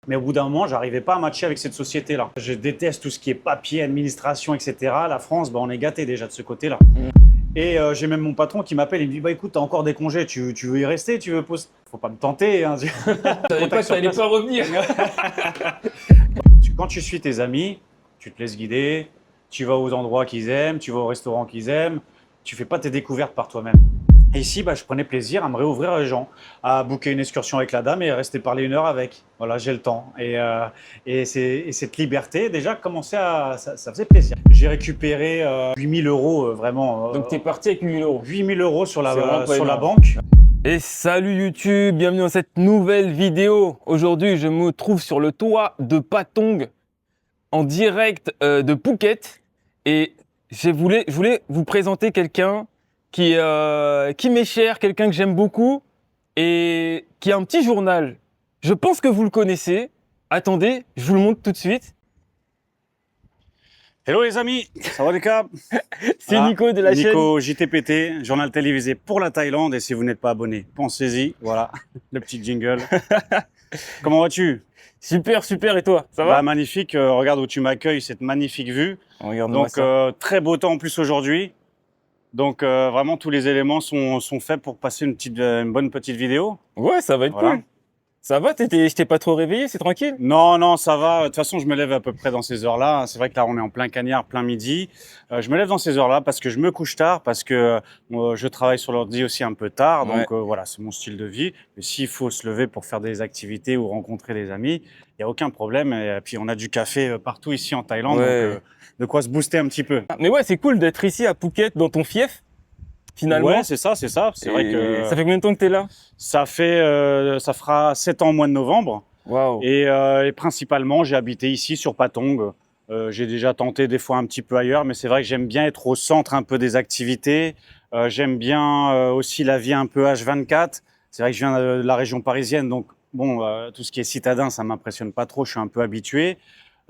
Mais au bout d'un moment, j'arrivais pas à matcher avec cette société-là. Je déteste tout ce qui est papier, administration, etc. La France, on est gâté déjà de ce côté-là. Et j'ai même mon patron qui m'appelle, il me dit bah écoute, t'as encore des congés, tu veux y rester, tu veux poser. Faut pas me tenter. Hein. Je savais pas que t'allais pas revenir. Quand tu suis tes amis, tu te laisses guider, tu vas aux endroits qu'ils aiment, tu vas au restaurant qu'ils aiment, tu fais pas tes découvertes par toi-même. Et ici, je prenais plaisir à me réouvrir les gens, à booker une excursion avec la dame et rester parler 1 heure avec. Voilà, j'ai le temps. Et cette liberté, déjà, ça faisait plaisir. J'ai récupéré 8 000 euros, vraiment. Donc t'es parti avec 8 000 euros. 8 000 euros sur C'est vraiment pas la énorme. banque. Et salut YouTube, bienvenue dans cette nouvelle vidéo. Aujourd'hui, je me trouve sur le toit de Patong, en direct de Phuket. Et je voulais vous présenter quelqu'un qui m'est cher, quelqu'un que j'aime beaucoup et qui a un petit journal. Je pense que vous le connaissez. Attendez, je vous le montre tout de suite. Hello les amis, ça va les câbles? C'est Nico de la chaîne. Nico JTPT, journal télévisé pour la Thaïlande. Et si vous n'êtes pas abonné, pensez-y. Voilà, le petit jingle. Comment vas-tu? Super, super. Et toi, ça va? Magnifique. Regarde où tu m'accueilles, cette magnifique vue. Regarde-moi Donc, ça. très beau temps en plus aujourd'hui. Donc, vraiment, tous les éléments sont faits pour passer une bonne petite vidéo. Ouais, ça va être Voilà. cool. Ça va, je t'ai pas trop réveillé, c'est tranquille? Non, ça va. De toute façon, je me lève à peu près dans ces heures-là. C'est vrai que là, on est en plein cagnard, plein midi. Je me lève dans ces heures-là parce que je me couche tard, parce que je travaille sur l'ordi aussi un peu tard. Donc, voilà, c'est mon style de vie. Mais s'il faut se lever pour faire des activités ou rencontrer des amis, il n'y a aucun problème. Et puis, on a du café partout ici en Thaïlande. Ouais. Donc, de quoi se booster un petit peu. Mais ouais, c'est cool d'être ici à Phuket, dans ton fief, finalement. Ouais, c'est ça. C'est vrai que Ça fait combien de temps que t'es là? ça fera 7 ans au mois de novembre. Waouh. Et principalement, j'ai habité ici sur Patong. J'ai déjà tenté des fois un petit peu ailleurs, mais c'est vrai que j'aime bien être au centre un peu des activités. J'aime bien aussi la vie un peu H24. C'est vrai que je viens de la région parisienne, donc bon, tout ce qui est citadin, ça m'impressionne pas trop. Je suis un peu habitué.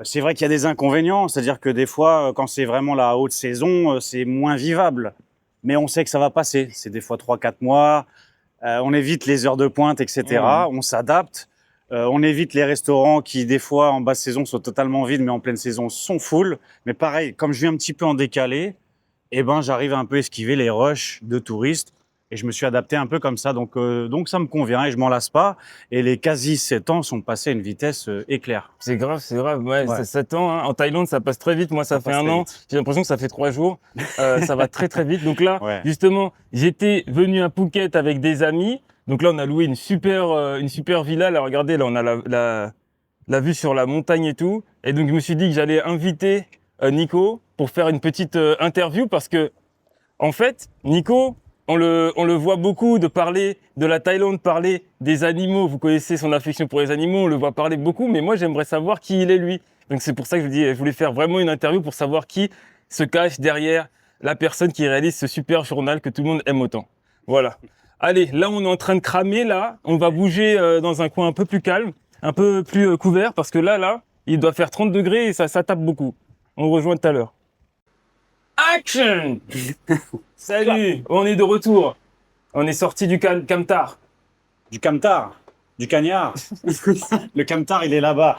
C'est vrai qu'il y a des inconvénients, c'est-à-dire que des fois, quand c'est vraiment la haute saison, c'est moins vivable. Mais on sait que ça va passer. C'est des fois 3-4 mois. On évite les heures de pointe, etc. On s'adapte. On évite les restaurants qui, des fois, en basse saison, sont totalement vides, mais en pleine saison, sont full. Mais pareil, comme je vis un petit peu en décalé, j'arrive à un peu esquiver les rushs de touristes. Et je me suis adapté un peu comme ça. Donc ça me convient et je m'en lasse pas. Et les quasi 7 ans sont passés à une vitesse éclair. C'est grave, c'est grave. Ouais, Ouais. ça 7 ans. Hein. En Thaïlande, ça passe très vite. Moi, ça fait passe 1 très an. vite. J'ai l'impression que ça fait 3 jours. Ça va très, très vite. Donc là, Ouais. justement, j'étais venu à Phuket avec des amis. Donc là, on a loué une super villa. Là, regardez, là, on a la vue sur la montagne et tout. Et donc, je me suis dit que j'allais inviter Nico pour faire une petite interview parce que, en fait, Nico, on le voit beaucoup de parler de la Thaïlande, parler des animaux. Vous connaissez son affection pour les animaux, on le voit parler beaucoup, mais moi, j'aimerais savoir qui il est lui. Donc, c'est pour ça que je voulais faire vraiment une interview pour savoir qui se cache derrière la personne qui réalise ce super journal que tout le monde aime autant. Voilà. Allez, là, on est en train de cramer, là. On va bouger dans un coin un peu plus calme, un peu plus couvert, parce que là, il doit faire 30 degrés et ça tape beaucoup. On rejoint tout à l'heure. Action! Salut, on est de retour. On est sorti du camtar. Du camtar, du cagnard. Le camtar, il est là-bas.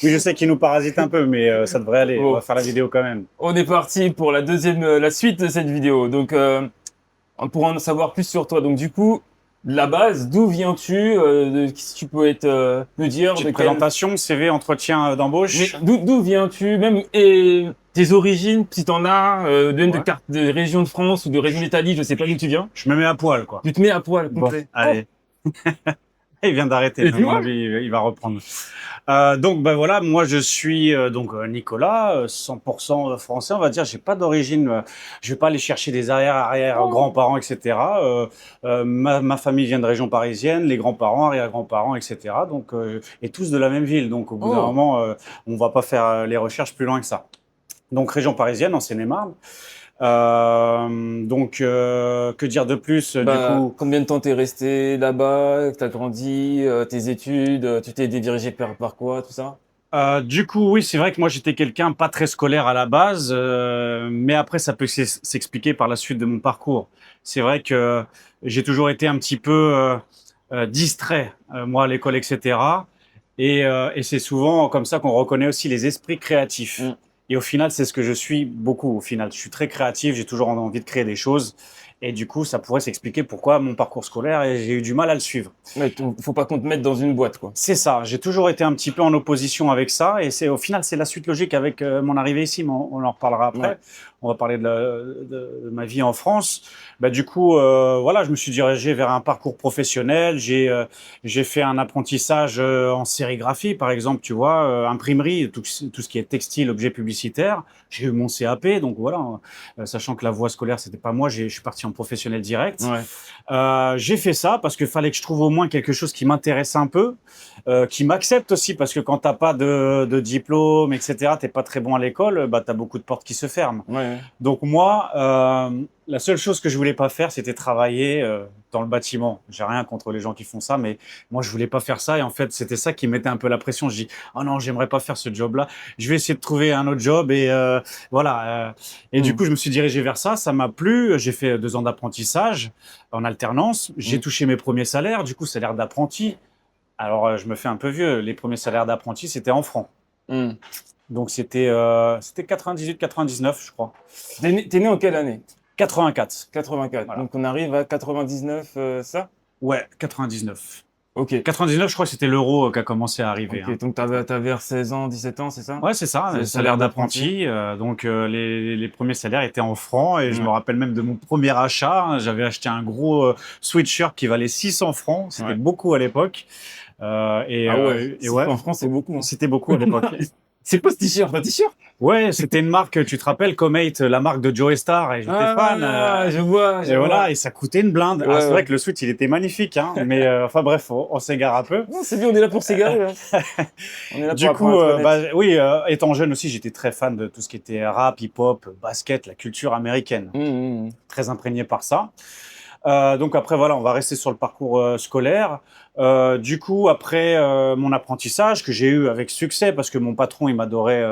Oui, je sais qu'il nous parasite un peu, mais ça devrait aller. Bon. On va faire la vidéo quand même. On est parti pour la suite de cette vidéo. Donc, pour en savoir plus sur toi. Donc, du coup, la base, d'où viens-tu? Si tu peux me dire Petite de présentation, CV, entretien Mais d'embauche. d'où viens-tu? Même tes origines, si t'en as, de région de France ou de région d'Italie, je sais pas d'où tu viens. Je me mets à poil, quoi. Tu te mets à poil Bon, complet. allez. Il vient d'arrêter. Et tu À mon vois avis, il va reprendre. Donc, voilà, moi, je suis Nicolas, 100% français, on va dire. J'ai pas d'origine. Je vais pas aller chercher des arrière-grands-parents, etc. Ma famille vient de région parisienne, les grands-parents, arrière-grands-parents, etc. Donc, et tous de la même ville. Donc, au bout d'un moment, on va pas faire les recherches plus loin que ça. Donc, région parisienne, en Seine-et-Marne. Que dire de plus, du coup? Combien de temps t'es resté là-bas? T'as grandi, tes études, tu t'es dirigé par quoi, tout ça? Du coup, oui, c'est vrai que moi j'étais quelqu'un pas très scolaire à la base, mais après ça peut s'expliquer par la suite de mon parcours. C'est vrai que j'ai toujours été un petit peu distrait, moi à l'école, etc. Et c'est souvent comme ça qu'on reconnaît aussi les esprits créatifs. Mm. Et au final, c'est ce que je suis beaucoup. Au final, je suis très créatif, j'ai toujours envie de créer des choses. Et du coup, ça pourrait s'expliquer pourquoi mon parcours scolaire, j'ai eu du mal à le suivre. Mais faut pas qu'on te mette dans une boîte, quoi. C'est ça, j'ai toujours été un petit peu en opposition avec ça. Et c'est au final, c'est la suite logique avec mon arrivée ici, mais on en reparlera après. Ouais. On va parler de ma vie en France. Bah, du coup, voilà, je me suis dirigé vers un parcours professionnel. J'ai fait un apprentissage en sérigraphie, par exemple, tu vois, imprimerie, tout ce qui est textile, objet publicitaire. J'ai eu mon CAP, donc voilà, sachant que la voie scolaire, c'était pas moi, je suis parti en professionnel direct. Ouais. J'ai fait ça parce qu'il fallait que je trouve au moins quelque chose qui m'intéresse un peu, qui m'accepte aussi, parce que quand t'as pas de diplôme, etc., t'es pas très bon à l'école, bah t'as beaucoup de portes qui se ferment. Ouais. Donc moi, la seule chose que je voulais pas faire, c'était travailler dans le bâtiment. J'ai rien contre les gens qui font ça, mais moi je voulais pas faire ça. Et en fait, c'était ça qui mettait un peu la pression. Je dis, oh non, j'aimerais pas faire ce job-là. Je vais essayer de trouver un autre job et voilà. Et du coup, je me suis dirigé vers ça. Ça m'a plu. J'ai fait 2 ans d'apprentissage en alternance. J'ai touché mes premiers salaires. Du coup, salaire d'apprenti. Alors, je me fais un peu vieux. Les premiers salaires d'apprenti, c'était en francs. Mm. Donc, c'était 98-99, je crois. T'es né en quelle année? 84. 84. Voilà. Donc on arrive à 99, ça? Ouais, 99. Ok. 99, je crois que c'était l'euro qui a commencé à arriver. Ok, Hein. donc t'avais vers 16 ans, 17 ans, c'est ça? Ouais, c'est ça, C'est le le salaire salaire d'apprenti. Donc, les premiers salaires étaient en francs. Et je me Ouais. rappelle même de mon premier achat. Hein. J'avais acheté un gros sweatshirt qui valait 600 francs. C'était Ouais. beaucoup à l'époque. Ah ouais, Et ouais, en France, c'est beaucoup, hein. c'était beaucoup à l'époque. C'est quoi ce t-shirt? Un t-shirt? Ouais, c'était une marque, tu te rappelles, Comate, la marque de Joe Star. Et j'étais fan. Je vois, Et voilà, et ça coûtait une blinde. Ouais, Ah, c'est ouais. vrai que le sweat, il était magnifique. Hein. Mais enfin bref, on s'égare un peu. Non, c'est bien, on est là pour s'égarer, hein. On est là Du pour coup, apprendre à te connaître. oui, étant jeune aussi, j'étais très fan de tout ce qui était rap, hip-hop, basket, la culture américaine. Très imprégné par ça. Donc après, voilà, on va rester sur le parcours scolaire. Du coup, après mon apprentissage que j'ai eu avec succès, parce que mon patron, il m'adorait,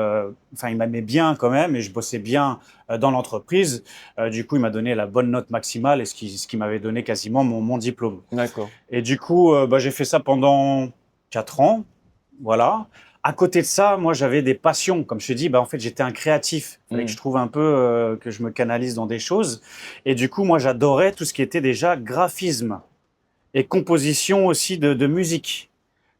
enfin, il m'aimait bien quand même, et je bossais bien dans l'entreprise. Du coup, il m'a donné la bonne note maximale, et ce qui m'avait donné quasiment mon diplôme. D'accord. Et du coup, bah, j'ai fait ça pendant 4 ans. Voilà. À côté de ça, moi, j'avais des passions. Comme je te dis, bah, en fait, j'étais un créatif. Il fallait que je trouve un peu que je me canalise dans des choses. Et du coup, moi, j'adorais tout ce qui était déjà graphisme et composition aussi de musique.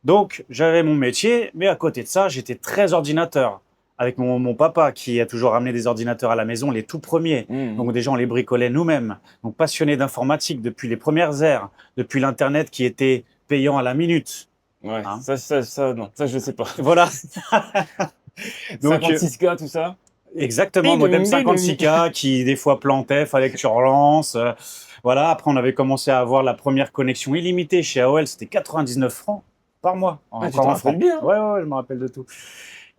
Donc, j'avais mon métier, mais à côté de ça, j'étais très ordinateur. Avec mon papa qui a toujours ramené des ordinateurs à la maison, les tout premiers. Donc déjà, on les bricolait nous-mêmes. Donc passionné d'informatique depuis les premières ères, depuis l'Internet qui était payant à la minute. Ouais, Hein. non, ça je sais pas. Voilà. Donc, 56K, tout ça? exactement, modem 56K qui des fois plantait, fallait que tu relances. Voilà, après on avait commencé à avoir la première connexion illimitée chez AOL, c'était 99 francs par mois. Ah, tu Encore t'en un franc. rappelles bien, hein. Ouais, ouais, je me rappelle de tout.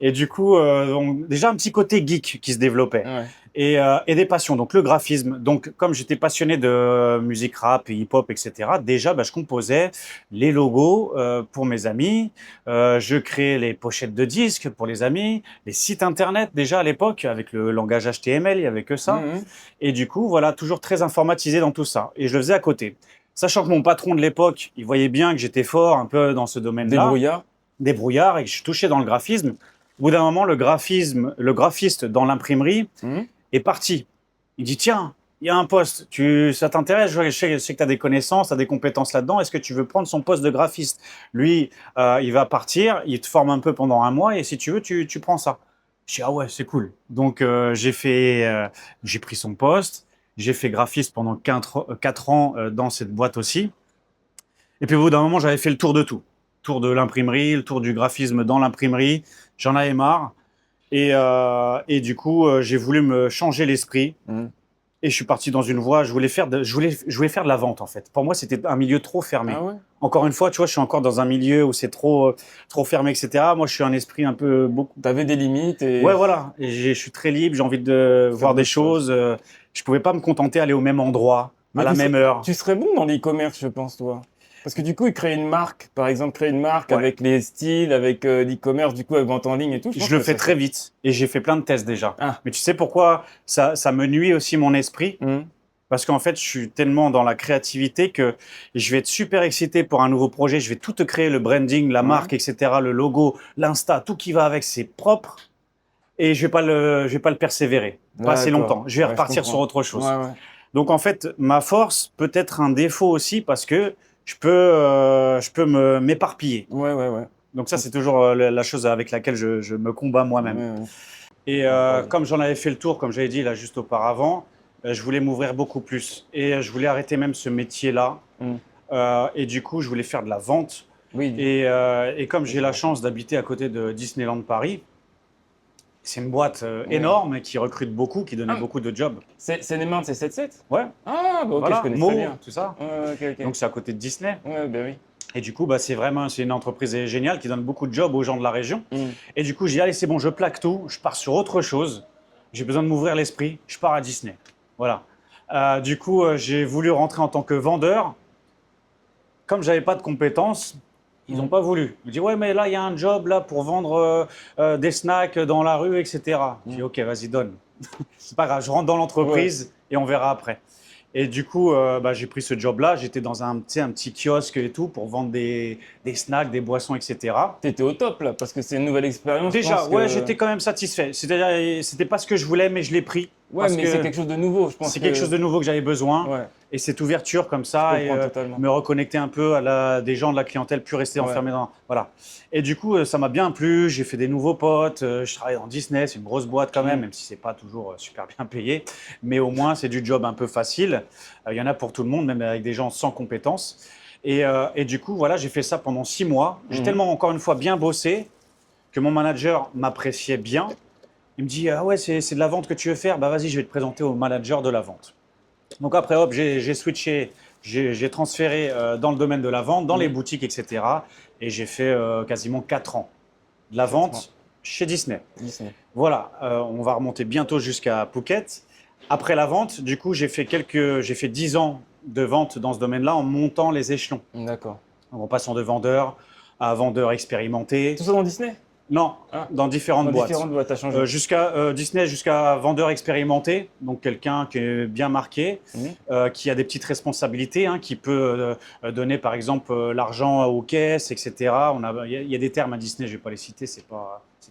Et du coup, donc, déjà un petit côté geek qui se développait. Ouais. Et des passions, donc le graphisme. Donc, comme j'étais passionné de musique rap, hip-hop, etc., déjà, bah, je composais les logos pour mes amis. Je créais les pochettes de disques pour les amis, les sites internet déjà à l'époque, avec le langage HTML, il n'y avait que ça. Et du coup, voilà, toujours très informatisé dans tout ça. Et je le faisais à côté. Sachant que mon patron de l'époque, il voyait bien que j'étais fort un peu dans ce domaine-là. Débrouillard. Débrouillard, et que je touchais dans le graphisme. Au bout d'un moment, le graphiste dans l'imprimerie est parti. Il dit, tiens, il y a un poste, ça t'intéresse, je sais que tu as des connaissances, tu as des compétences là-dedans, est-ce que tu veux prendre son poste de graphiste? Lui, il va partir, il te forme un peu pendant 1 mois, et si tu veux, tu prends ça. Je dis, ah ouais, c'est cool. Donc, j'ai pris son poste, j'ai fait graphiste pendant 4 ans dans cette boîte aussi. Et puis au bout d'un moment, j'avais fait le tour de tout. Tour de l'imprimerie, le tour du graphisme dans l'imprimerie. J'en avais marre. Et du coup, j'ai voulu me changer l'esprit. Et je suis parti dans une voie. Je voulais faire de la vente, en fait. Pour moi, c'était un milieu trop fermé. Ah ouais? Encore une fois, tu vois, je suis encore dans un milieu où c'est trop fermé, etc. Moi, je suis un esprit un peu beaucoup. T'avais des limites et... Ouais, voilà. Et je suis très libre. J'ai envie de voir des d'autres choses. choses. Je pouvais pas me contenter d'aller au même endroit, Mais à la même heure. Tu serais bon dans l'e-commerce, je pense, toi. Parce que du coup, créer une marque, par exemple, créer une marque Ouais. avec les styles, avec l'e-commerce, du coup, avec vente en ligne et tout. Je le fais très vite et j'ai fait plein de tests déjà. Ah. Mais tu sais pourquoi ça me nuit aussi mon esprit? Parce qu'en fait, je suis tellement dans la créativité que je vais être super excité pour un nouveau projet. Je vais tout te créer, le branding, la marque, etc., le logo, l'Insta, tout qui va avec, c'est propre. Et je vais pas le persévérer. Pas assez D'accord. longtemps. Je vais Ouais, je repartir sur comprends. autre Ouais, chose. ouais. Donc en fait, ma force peut être un défaut aussi parce que je peux m'éparpiller. Ouais, ouais, ouais. Donc ça, c'est toujours la chose avec laquelle je me combats Ouais, moi-même. ouais. Et Vas-y. comme j'en avais fait le tour, comme j'avais dit là juste auparavant, je voulais m'ouvrir beaucoup plus. Et je voulais arrêter même ce métier-là. Hmm. Et du coup, je voulais faire de la vente. Oui, Et comme oui, j'ai je la vois ça. chance d'habiter à côté de Disneyland Paris, c'est une boîte Ouais. énorme qui recrute beaucoup, qui donnait Ah, beaucoup de jobs. c'est Neymar, c'est 7-7? Ouais, Ah, bah ok, je voilà, connais très Mo, bien. tout ça. Ouais, ok, ok. Donc c'est à côté de Disney. Ouais, bah oui. Et du coup, bah, c'est une entreprise géniale qui donne beaucoup de jobs aux gens de la région. Hmm. Et du coup, j'ai dit, allez, c'est bon, je plaque tout, je pars sur autre chose. J'ai besoin de m'ouvrir l'esprit, je pars à Disney. Voilà. Du coup, j'ai voulu rentrer en tant que vendeur. Comme j'avais pas de compétences, ils n'ont pas voulu. Ils me disent, ouais, mais là, il y a un job là pour vendre des snacks dans la rue, etc. J'ai dit, ok, vas-y, donne. C'est pas grave, je rentre dans Ouais. l'entreprise et on verra après. Et du coup, bah, j'ai pris ce job-là. J'étais dans un, tu sais, un petit kiosque et tout pour vendre des snacks, des boissons, etc. T'étais au top là, parce que c'est une nouvelle expérience, je Déjà, pense ouais, que. j'étais quand même satisfait. C'est-à-dire, c'était pas ce que je voulais, mais je l'ai pris Ouais, parce mais c'est que quelque chose de nouveau, je pense c'est quelque que. chose de nouveau que j'avais besoin. Ouais, Et cette ouverture comme je ça, et comprends totalement. me reconnecter un peu à des gens de la clientèle, plus rester Ouais. enfermé dans. Voilà. Et du coup, ça m'a bien plu. J'ai fait des nouveaux potes. Je travaille dans Disney, c'est une grosse boîte quand même, Mm. même si c'est pas toujours super bien payé. Mais au moins, c'est du job un peu facile. Il y en a pour tout le monde, même avec des gens sans compétences. Et du coup, voilà, j'ai fait ça pendant 6 mois. J'ai Mhm. tellement, encore une fois, bien bossé que mon manager m'appréciait bien. Il me dit, ah ouais, c'est de la vente que tu veux faire, bah vas-y, je vais te présenter au manager de la vente. Donc après, hop, j'ai switché, j'ai transféré dans le domaine de la vente, dans les Mhm. boutiques, etc. Et j'ai fait quasiment 4 ans de la 4 ans. vente chez Disney. Disney. Voilà, on va remonter bientôt jusqu'à Phuket. Après la vente, du coup, j'ai fait 10 ans de vente dans ce domaine-là en montant les échelons. D'accord. En passant de vendeur à vendeur expérimenté. Tout ça dans Disney? Non, Ah, dans différentes dans boîtes. différentes boîtes, t'as changé. Jusqu'à Disney, jusqu'à vendeur expérimenté, donc quelqu'un qui est bien marqué, Mhm. qui a des petites responsabilités, hein, qui peut donner par exemple l'argent aux caisses, etc. Il y a des termes à Disney, je ne vais pas les citer, c'est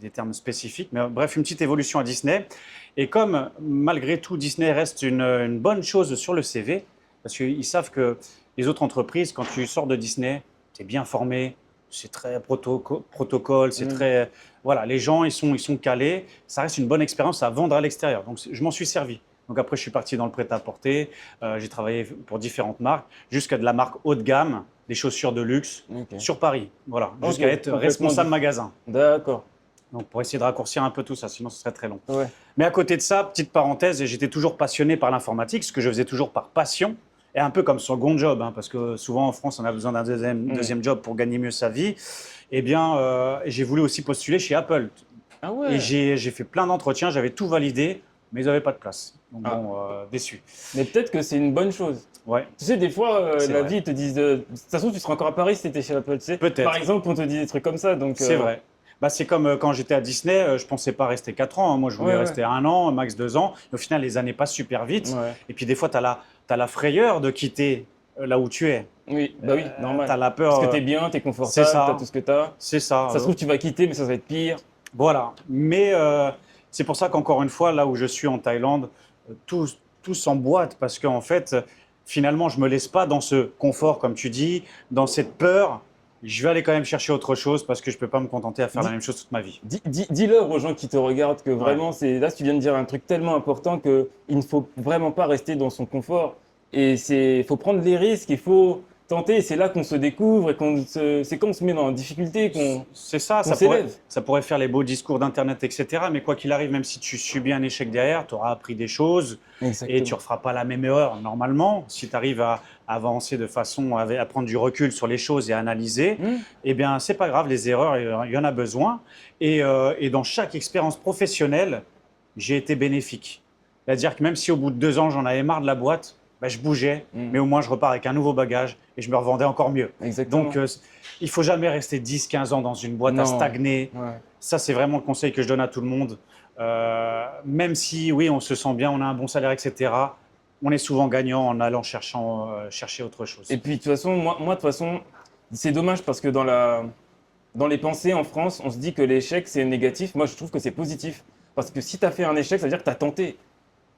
des termes spécifiques, mais bref, une petite évolution à Disney. Et comme malgré tout Disney reste une bonne chose sur le CV, parce qu'ils savent que les autres entreprises, quand tu sors de Disney, tu es bien formé, c'est très protocole, c'est Mhm. très. Voilà, les gens, ils sont calés. Ça reste une bonne expérience à vendre à l'extérieur. Donc, je m'en suis servi. Donc, après, je suis parti dans le prêt-à-porter. J'ai travaillé pour différentes marques, jusqu'à de la marque haut de gamme, des chaussures de luxe, Ok. sur Paris. Voilà, Ok, jusqu'à être complètement responsable magasin. D'accord. Donc, pour essayer de raccourcir un peu tout ça, sinon ce serait très long. Ouais. Mais à côté de ça, petite parenthèse, j'étais toujours passionné par l'informatique, ce que je faisais toujours par passion, et un peu comme second job, hein, parce que souvent en France, on a besoin d'un deuxième job pour gagner mieux sa vie. Eh bien, j'ai voulu aussi postuler chez Apple. Ah Et ouais. j'ai fait plein d'entretiens, j'avais tout validé, mais ils n'avaient pas de place. Donc Ah. bon, déçu. Mais peut-être que c'est une bonne chose. Ouais, Tu sais, des fois, c'est la vrai. vie, ils te disent. De toute façon, tu serais encore à Paris si t'étais chez Apple, tu sais. Par Peut-être, exemple, on te dit des trucs comme ça, donc. c'est vrai. Bah, c'est comme quand j'étais à Disney, je pensais pas rester 4 ans, hein. Moi, je voulais Ouais, ouais. rester 1 an, max 2 ans. Et au final, les années passent super vite. Ouais. Et puis des fois, tu as la frayeur de quitter là où tu es. Oui, bah oui, Tu normal. as la Parce peur. que t'es bien, t'es C'est confortable, t'as ça, tout ce que t'as. c'est ça. Ça se trouve, tu vas quitter, mais ça va être pire. Voilà. Mais c'est pour ça qu'encore une fois, là où je suis en Thaïlande, tout, tout s'emboîte parce qu'en fait, finalement, je me laisse pas dans ce confort, comme tu dis, dans cette peur. Je vais aller quand même chercher autre chose parce que je peux pas me contenter à faire la Dis- même chose toute ma vie. Dis-leur aux gens qui te regardent que Ouais. vraiment, c'est là, tu viens de dire un truc tellement important que il ne faut vraiment pas rester dans son confort. Et faut prendre les risques, il faut tenter. Et c'est là qu'on se découvre et c'est quand on se met dans la difficulté C'est ça, qu'on s'élève. ça pourrait faire les beaux discours d'Internet, etc. Mais quoi qu'il arrive, même si tu subis un échec derrière, tu auras appris des choses et tu ne Exactement. referas pas la même erreur normalement. Si tu arrives à avancer de façon à prendre du recul sur les choses et à analyser, Hmm. eh bien, c'est pas grave, les erreurs, il y en a besoin. Et dans chaque expérience professionnelle, j'ai été bénéfique. C'est-à-dire que même si au bout de 2 ans, j'en avais marre de la boîte, bah, je bougeais, Hmm. mais au moins je repars avec un nouveau bagage et je me revendais encore mieux. Exactement. Donc, il faut jamais rester 10, 15 ans dans une boîte à Non. stagner. Ouais. Ça, c'est vraiment le conseil que je donne à tout le monde. Même si, oui, on se sent bien, on a un bon salaire, etc. on est souvent gagnant en allant chercher autre chose. Et puis, de toute façon, de toute façon, c'est dommage parce que dans les pensées en France, on se dit que l'échec, c'est négatif. Moi, je trouve que c'est positif. Parce que si tu as fait un échec, ça veut dire que tu as tenté.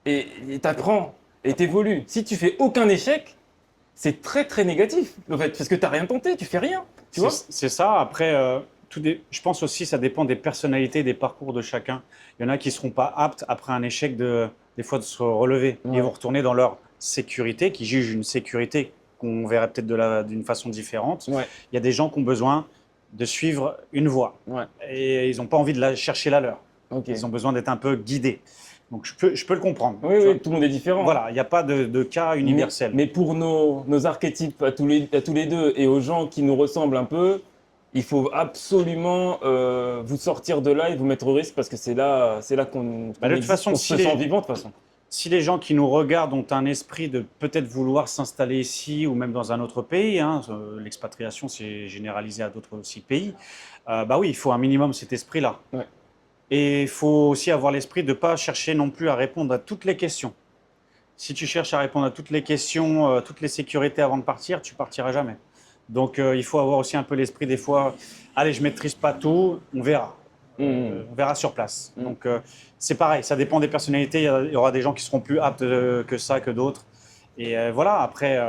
Et tu apprends et tu évolues. Si tu fais aucun échec, c'est très, très négatif. En fait, parce que tu n'as rien tenté, tu fais rien. Tu vois? C'est ça. Après, je pense aussi que ça dépend des personnalités, des parcours de chacun. Il y en a qui ne seront pas aptes après un échec des fois de se relever. Ouais. Ils vont retourner dans leur sécurité, qui jugent une sécurité qu'on verrait peut-être d'une façon différente. Ouais. Il y a des gens qui ont besoin de suivre une voie Ouais. et ils n'ont pas envie de chercher la leur. Ok. Ils ont besoin d'être un peu guidés. Donc je peux le comprendre. Oui, Tu vois. oui, tout le monde est différent. Voilà, il n'y a pas de cas universel. Mais pour nos archétypes à tous les deux et aux gens qui nous ressemblent un peu, il faut absolument vous sortir de là et vous mettre au risque parce que c'est là qu'on Bah, de toute façon, se sent vivant de toute façon. Si les gens qui nous regardent ont un esprit de peut-être vouloir s'installer ici ou même dans un autre pays, hein, l'expatriation c'est généralisé à d'autres aussi pays, bah oui, il faut un minimum cet esprit-là. Ouais. Et il faut aussi avoir l'esprit de ne pas chercher non plus à répondre à toutes les questions. Si tu cherches à répondre à toutes les questions, toutes les sécurités avant de partir, tu partiras jamais. Donc il faut avoir aussi un peu l'esprit des fois, allez, je maîtrise pas tout, on verra. On verra sur place. Donc c'est pareil, ça dépend des personnalités. Il y aura des gens qui seront plus aptes que ça, que d'autres. Et voilà, après,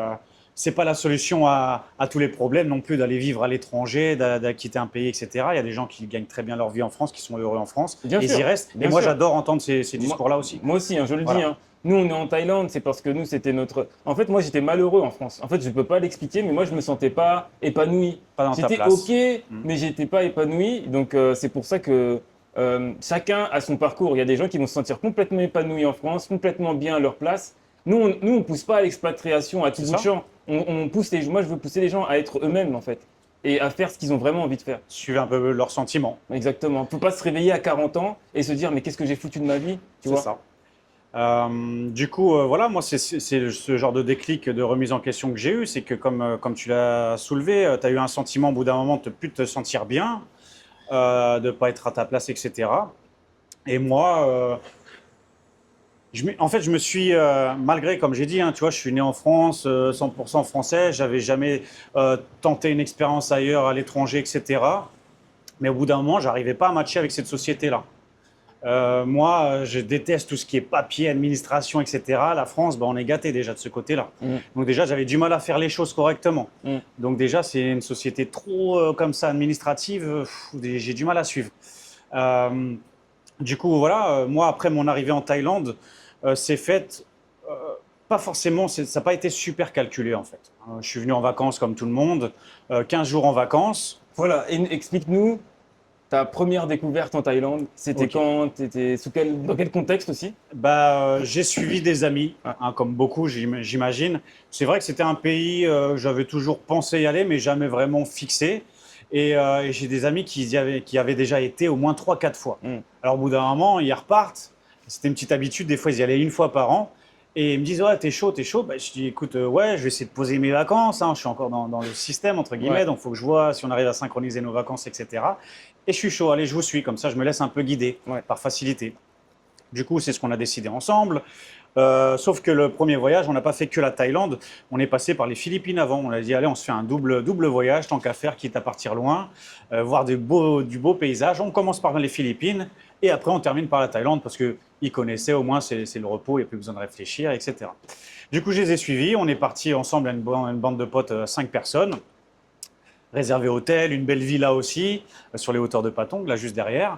c'est pas la solution à tous les problèmes non plus d'aller vivre à l'étranger, de quitter un pays, etc. Il y a des gens qui gagnent très bien leur vie en France, qui sont heureux en France, Bien et sûr, ils y restent. bien Et moi, sûr. j'adore entendre ces discours-là aussi. Moi aussi, hein, je le Voilà. dis. Hein. Nous, on est en Thaïlande, c'est parce que nous, c'était notre. En fait, moi, j'étais malheureux en France. En fait, je ne peux pas l'expliquer, mais moi, je me sentais pas épanoui. Pas dans ta J'étais place. OK, mais j'étais pas épanoui. Donc, c'est pour ça que chacun a son parcours. Il y a des gens qui vont se sentir complètement épanouis en France, complètement bien à leur place. Nous, on pousse pas à l'expatriation à tout bout de champ. Moi, je veux pousser les gens à être eux-mêmes, en fait, et à faire ce qu'ils ont vraiment envie de faire. Suivez un peu leurs sentiments. Exactement. Faut pas se réveiller à 40 ans et se dire mais qu'est-ce que j'ai foutu de ma vie, tu C'est vois? ça. Du coup, voilà, moi, c'est ce genre de déclic, de remise en question que j'ai eu. C'est que, comme tu l'as soulevé, tu as eu un sentiment au bout d'un moment de ne plus te sentir bien, de ne pas être à ta place, etc. Et moi, en fait, je me suis, malgré, comme j'ai dit, hein, tu vois, je suis né en France, 100% français, j'avais jamais tenté une expérience ailleurs, à l'étranger, etc. Mais au bout d'un moment, j'arrivais pas à matcher avec cette société-là. Moi, je déteste tout ce qui est papier, administration, etc. La France, bah, on est gâté déjà de ce côté-là. Donc déjà, j'avais du mal à faire les choses correctement. Donc déjà, c'est une société trop comme ça, administrative, j'ai du mal à suivre. Du coup, voilà, moi, après mon arrivée en Thaïlande, c'est fait, pas forcément, ça n'a pas été super calculé en fait. Je suis venu en vacances comme tout le monde, 15 jours en vacances. Voilà, et explique-nous ta première découverte en Thaïlande. C'était Ok. quand? T'étais dans quel contexte aussi? Bah, j'ai suivi des amis, hein, comme beaucoup, j'imagine. C'est vrai que c'était un pays, j'avais toujours pensé y aller, mais jamais vraiment fixé. Et j'ai des amis qui avaient déjà été au moins 3-4 fois. Alors, au bout d'un moment, ils repartent. C'était une petite habitude, des fois, ils y allaient une fois par an. Et ils me disent, ouais, t'es chaud, t'es chaud. Bah, je dis, écoute, ouais, je vais essayer de poser mes vacances. Hein. Je suis encore dans le système, entre guillemets. Ouais. Donc, il faut que je vois si on arrive à synchroniser nos vacances, etc. Et je suis chaud, allez, je vous suis. Comme ça, je me laisse un peu guider par facilité. Du coup, c'est ce qu'on a décidé ensemble. Sauf que le premier voyage, on n'a pas fait que la Thaïlande. On est passé par les Philippines avant. On a dit, allez, on se fait un double voyage, tant qu'à faire, quitte à partir loin, voir du beau paysage. On commence par les Philippines et après, on termine par la Thaïlande parce qu'ils connaissaient au moins, c'est le repos, il n'y a plus besoin de réfléchir, etc. Du coup, je les ai suivis. On est partis ensemble à une bande de potes, 5 personnes. Réservé hôtel, une belle villa aussi, sur les hauteurs de Patong, là juste derrière.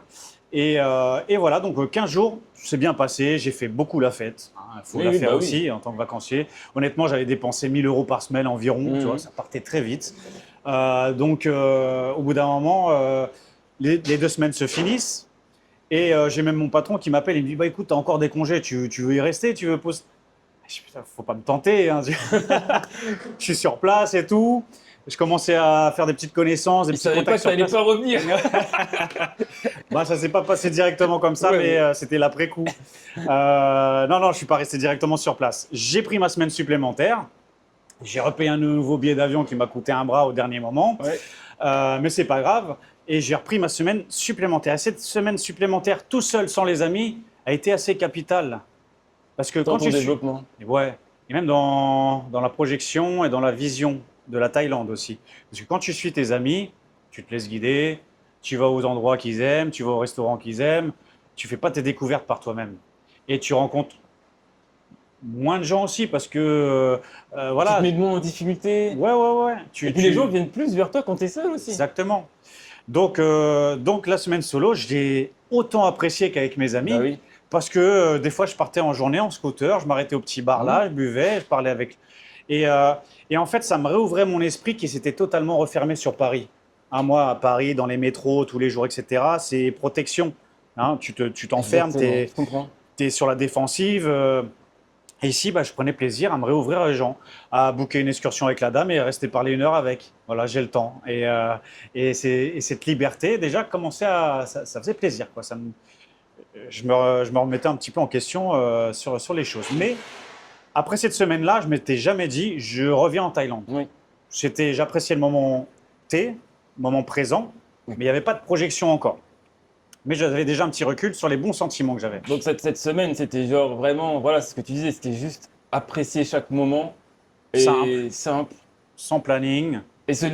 Et voilà, donc 15 jours, c'est bien passé. J'ai fait beaucoup la fête. Il faut la faire aussi en tant que vacancier. Honnêtement, j'avais dépensé 1 000 € par semaine environ. Tu vois, ça partait très vite. Donc, au bout d'un moment, les 2 semaines se finissent. Et j'ai même mon patron qui m'appelle. Il me dit, bah, écoute, tu as encore des congés. Tu veux y rester? Tu veux poser? Je dis, putain, faut pas me tenter. Hein. Je suis sur place et tout. Je commençais à faire des petites connaissances, des petits contacts sur place. Il savait pas que t'allais pas revenir. Bah, ça s'est pas passé directement comme ça, mais c'était l'après-coup. Non, je suis pas resté directement sur place. J'ai pris ma semaine supplémentaire. J'ai repayé un nouveau billet d'avion qui m'a coûté un bras au dernier moment. Mais c'est pas grave. Et j'ai repris ma semaine supplémentaire. Et cette semaine supplémentaire, tout seul, sans les amis, a été assez capitale. Parce que Dans quand ton tu suis, développement. ouais, et même dans la projection et dans la vision de la Thaïlande aussi. Parce que quand tu suis tes amis, tu te laisses guider, tu vas aux endroits qu'ils aiment, tu vas au restaurant qu'ils aiment, tu fais pas tes découvertes par toi-même. Et tu rencontres moins de gens aussi parce que, Tu te voilà, mets moins en difficulté. ouais, ouais, ouais, Et puis les gens viennent plus vers toi quand tu es seul aussi. exactement. Donc la semaine solo, je l'ai autant apprécié qu'avec mes Bah amis oui. parce que des fois, je partais en journée en scooter, je m'arrêtais au petit bar Mhm. là, je buvais, je parlais avec. Et, euh, et en fait, ça me réouvrait mon esprit qui s'était totalement refermé sur Paris. Un mois à Paris, dans les métros, tous les jours, etc., c'est protection. Hein, tu t'enfermes, tu Exactement, es, je comprends. sur la défensive. Et ici, bah, je prenais plaisir à me réouvrir les gens, à booker une excursion avec la dame et rester parler 1 heure avec. Voilà, j'ai le temps. Et cette liberté, déjà, ça faisait plaisir, quoi. Je me remettais un petit peu en question sur les choses. Mais après cette semaine-là, je m'étais jamais dit, je reviens en Thaïlande. Oui. J'appréciais le moment T, moment présent, Oui. mais il n'y avait pas de projection encore. Mais j'avais déjà un petit recul sur les bons sentiments que j'avais. Donc cette semaine, c'était genre vraiment, voilà, ce que tu disais, c'était juste apprécier chaque moment Simple, et simple. sans planning. Et se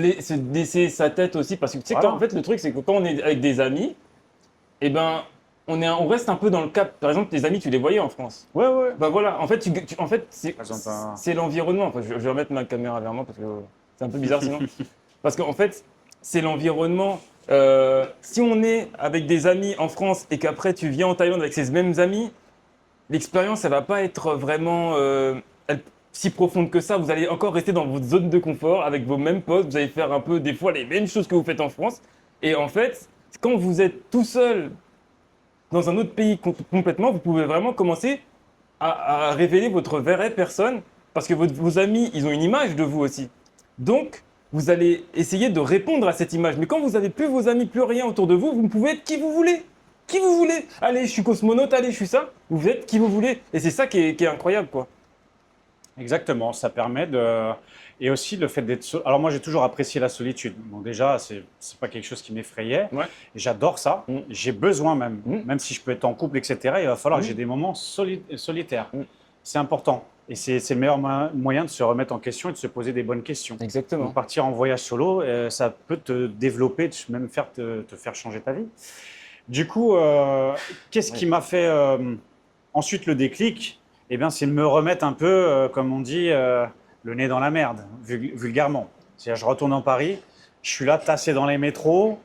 laisser sa tête aussi, parce que tu sais, quand, en Voilà. fait, le truc, c'est que quand on est avec des amis, eh ben, on reste un peu dans le cap. Par exemple, tes amis, tu les voyais en France. Ouais, ouais. Bah voilà, en fait, en fait Par exemple, c'est l'environnement. Enfin, je vais remettre ma caméra vers moi parce que c'est un peu bizarre sinon. Parce qu'en fait, c'est l'environnement. Si on est avec des amis en France et qu'après tu viens en Thaïlande avec ces mêmes amis, l'expérience, elle va pas être vraiment si profonde que ça. Vous allez encore rester dans votre zone de confort avec vos mêmes potes. Vous allez faire un peu des fois les mêmes choses que vous faites en France. Et en fait, quand vous êtes tout seul dans un autre pays complètement, vous pouvez vraiment commencer à révéler votre vraie personne parce que vos amis, ils ont une image de vous aussi. Donc, vous allez essayer de répondre à cette image. Mais quand vous n'avez plus vos amis, plus rien autour de vous, vous pouvez être qui vous voulez. Qui vous voulez. Allez, je suis cosmonaute, allez, je suis ça. Vous êtes qui vous voulez. Et c'est ça qui est incroyable, quoi. exactement, ça permet de. Et aussi le fait d'être. Alors moi, j'ai toujours apprécié la solitude. Bon, déjà, c'est pas quelque chose qui m'effrayait. Ouais. Et j'adore ça. Mm. J'ai besoin même, Mm. même si je peux être en couple, etc. Il va falloir que Mm. j'ai des moments solitaires. Mm. C'est important. Et c'est le meilleur moyen de se remettre en question et de se poser des bonnes questions. Exactement. Donc partir en voyage solo, ça peut te développer, même te faire changer ta vie. Du coup, qu'est-ce Ouais. qui m'a fait ensuite le déclic? Eh bien, c'est de me remettre un peu, comme on dit, le nez dans la merde, vulgairement. C'est-à-dire, je retourne en Paris, je suis là tassé dans les métros,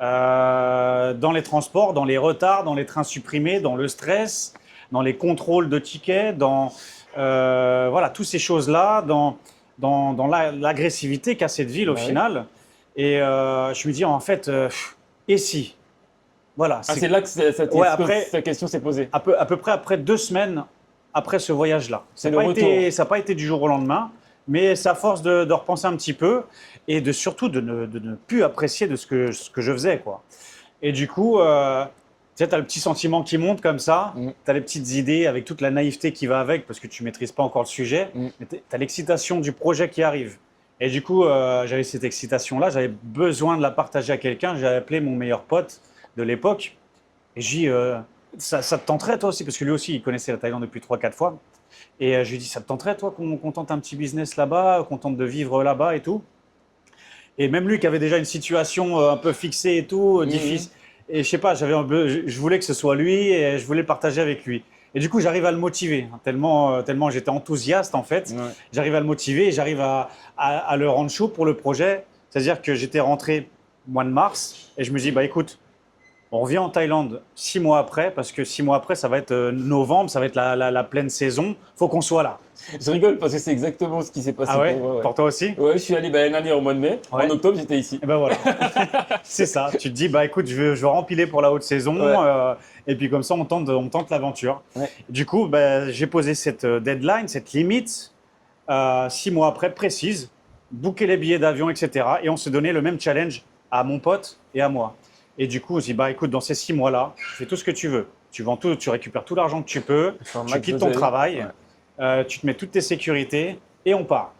dans les transports, dans les retards, dans les trains supprimés, dans le stress, dans les contrôles de tickets, dans voilà, toutes ces choses-là, dans l'agressivité qu'a cette ville au Bah oui. final. Et je me dis, en fait, et si? Voilà, Ah, c'est là que ouais, après, cette question s'est posée. à peu près après 2 semaines après ce voyage-là. C'est le retour. Ça n'a pas été du jour au lendemain, mais c'est à force de repenser un petit peu et surtout de ne plus apprécier de ce que je faisais, quoi. Et du coup, tu sais, tu as le petit sentiment qui monte comme ça, Mm. tu as les petites idées avec toute la naïveté qui va avec parce que tu ne maîtrises pas encore le sujet, Mm. mais tu as l'excitation du projet qui arrive. Et du coup, j'avais cette excitation-là, j'avais besoin de la partager à quelqu'un, j'ai appelé mon meilleur pote de l'époque. Et je lui dis, ça te tenterait toi aussi, parce que lui aussi, il connaissait la Thaïlande depuis 3 4 fois. Et je lui dis, ça te tenterait toi qu'on tente un petit business là-bas, qu'on tente de vivre là-bas et tout. Et même lui qui avait déjà une situation un peu fixée et tout, Mhm. difficile. Et je sais pas, je voulais que ce soit lui et je voulais le partager avec lui. Et du coup, j'arrive à le motiver, hein, tellement j'étais enthousiaste en fait. Ouais. J'arrive à le motiver et j'arrive à le rendre chaud pour le projet. C'est-à-dire que j'étais rentré au mois de mars et je me dis, bah écoute, on revient en Thaïlande 6 mois après, parce que 6 mois après, ça va être novembre, ça va être la pleine saison. Faut qu'on soit là. Je rigole parce que c'est exactement ce qui s'est passé Ah ouais, pour moi. Ouais. pour toi aussi? Ouais, je suis allé l'année dernière au mois de mai. Ouais. En octobre, j'étais ici. Et ben voilà, c'est ça. Tu te dis, bah écoute, je veux rempiler pour la haute saison, Ouais. et puis comme ça, on tente l'aventure. Ouais. Du coup, bah, j'ai posé cette deadline, cette limite, 6 mois après, précise, booker les billets d'avion, etc. Et on se donnait le même challenge à mon pote et à moi. Et du coup, on se dit, bah écoute, dans ces 6 mois-là, tu fais tout ce que tu veux. Tu vends tout, tu récupères tout l'argent que tu peux, Fais un tu max quittes de ton zèle. travail, Ouais. tu te mets toutes tes sécurités et on part.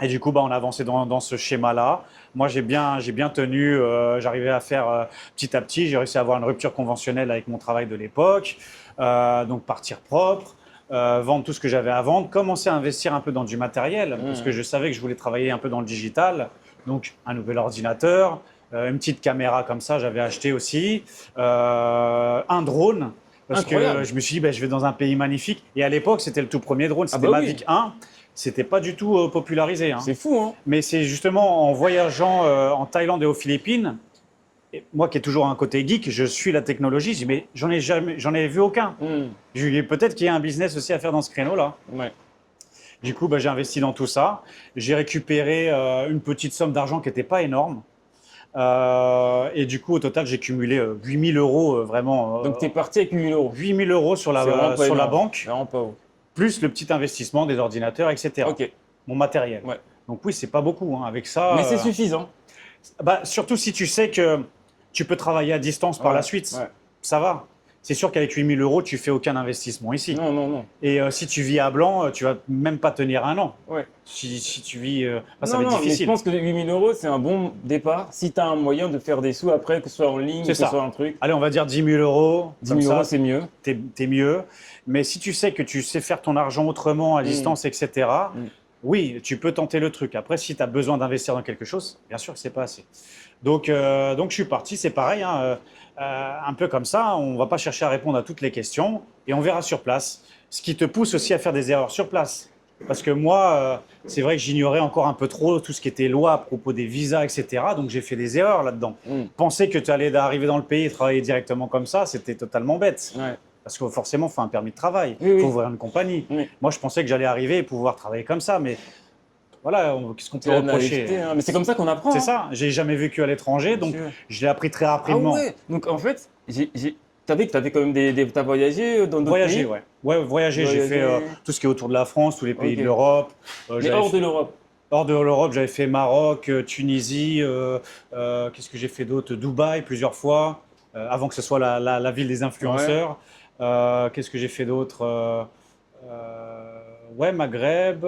Et du coup, bah, on a avancé dans ce schéma-là. Moi, j'ai bien tenu. J'arrivais à faire petit à petit. J'ai réussi à avoir une rupture conventionnelle avec mon travail de l'époque. Donc, partir propre. vendre tout ce que j'avais à vendre, commencer à investir un peu dans du matériel, parce que je savais que je voulais travailler un peu dans le digital. Donc, un nouvel ordinateur, une petite caméra comme ça, j'avais acheté aussi, un drone. Parce Incroyable. que je me suis dit, ben, je vais dans un pays magnifique. Et à l'époque, c'était le tout premier drone, c'était bah oui. Mavic 1. C'était pas du tout popularisé, hein. C'est fou, hein. Mais c'est justement en voyageant en Thaïlande et aux Philippines, et moi qui ai toujours un côté geek, je suis la technologie, je dis, mais j'en ai vu aucun. Je dis, peut-être qu'il y a un business aussi à faire dans ce créneau-là. Ouais. Du coup, bah, j'ai investi dans tout ça. J'ai récupéré une petite somme d'argent qui n'était pas énorme. Et du coup, au total, j'ai cumulé 8 000 euros vraiment. Donc, tu es parti avec 8 000 euros. 8 000 euros sur C'est vraiment la, pas sur la énorme. banque, Vraiment pas haut. plus le petit investissement des ordinateurs, etc. Ok. Mon matériel. Ouais. Donc oui, c'est pas beaucoup, hein. Avec ça. Mais c'est suffisant. Bah, surtout si tu sais que tu peux travailler à distance par Ouais, la suite, ouais. ça va. C'est sûr qu'avec 8 000 euros, tu fais aucun investissement ici. Non, non, non. Et si tu vis à blanc, tu vas même pas tenir un an. Ouais. Si tu vis, bah, ça Non, va être non, mais je difficile. pense que 8 000 euros, c'est un bon départ si tu as un moyen de faire des sous après, que ce soit en ligne, C'est que ce ça. soit un truc. Allez, on va dire 10 000 euros. 10 Comme 000 euros, ça, c'est mieux. t'es mieux. Mais si tu sais que tu sais faire ton argent autrement, à distance, etc., oui, tu peux tenter le truc. Après, si tu as besoin d'investir dans quelque chose, bien sûr que c'est pas assez. Donc, je suis parti, c'est pareil, hein, un peu comme ça. On ne va pas chercher à répondre à toutes les questions et on verra sur place. Ce qui te pousse aussi à faire des erreurs sur place. Parce que moi, c'est vrai que j'ignorais encore un peu trop tout ce qui était loi à propos des visas, etc. Donc, j'ai fait des erreurs là-dedans. Penser que tu allais arriver dans le pays et travailler directement comme ça, c'était totalement bête. Ouais. Parce que forcément, il faut un permis de travail, Oui, il oui. faut ouvrir une compagnie. Oui. Moi, je pensais que j'allais arriver et pouvoir travailler comme ça, mais voilà, qu'est-ce qu'on peut C'est la reprocher? naïveté, hein. Mais c'est comme ça qu'on apprend. C'est hein. ça, j'ai jamais vécu à l'étranger, donc sûr. je l'ai appris très Ah rapidement. ouais. Donc en fait, t'avais quand même t'as voyagé dans d'autres Voyager, pays. ouais. Ouais, voyager, j'ai fait Voyager. tout ce qui est autour de la France, tous les pays Ok. de l'Europe. Mais J'avais hors fait- de l'Europe. hors de l'Europe, j'avais fait Maroc, Tunisie, qu'est-ce que j'ai fait d'autre? Dubaï plusieurs fois, avant que ce soit la ville des influenceurs. Qu'est-ce que j'ai fait d'autre? Ouais, Maghreb.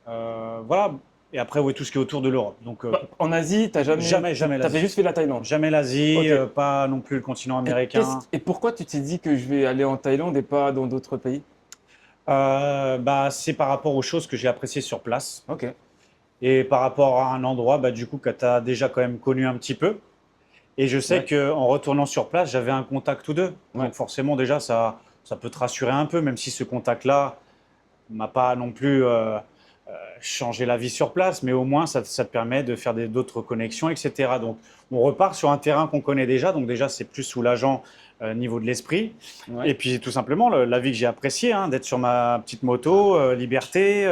Voilà. Et après, ouais, tout ce qui est autour de l'Europe. Donc, En Asie, t'as jamais T'avais l'Asie. juste fait la Thaïlande. Jamais l'Asie, Ok. pas non plus le continent américain. Et pourquoi tu t'es dit que je vais aller en Thaïlande et pas dans d'autres pays? Bah, c'est par rapport aux choses que j'ai appréciées sur place. Ok. Et par rapport à un endroit, bah, du coup, que tu as déjà quand même connu un petit peu. Et je sais Ouais. qu'en retournant sur place, j'avais un contact ou deux. Ouais. Donc forcément, déjà, ça peut te rassurer un peu, même si ce contact-là m'a pas non plus changé la vie sur place, mais au moins, ça te permet de faire d'autres connexions, etc. Donc, on repart sur un terrain qu'on connaît déjà. Donc déjà, c'est plus soulageant niveau de l'esprit. Ouais. Et puis, tout simplement, la vie que j'ai appréciée, hein, d'être sur ma petite moto, liberté,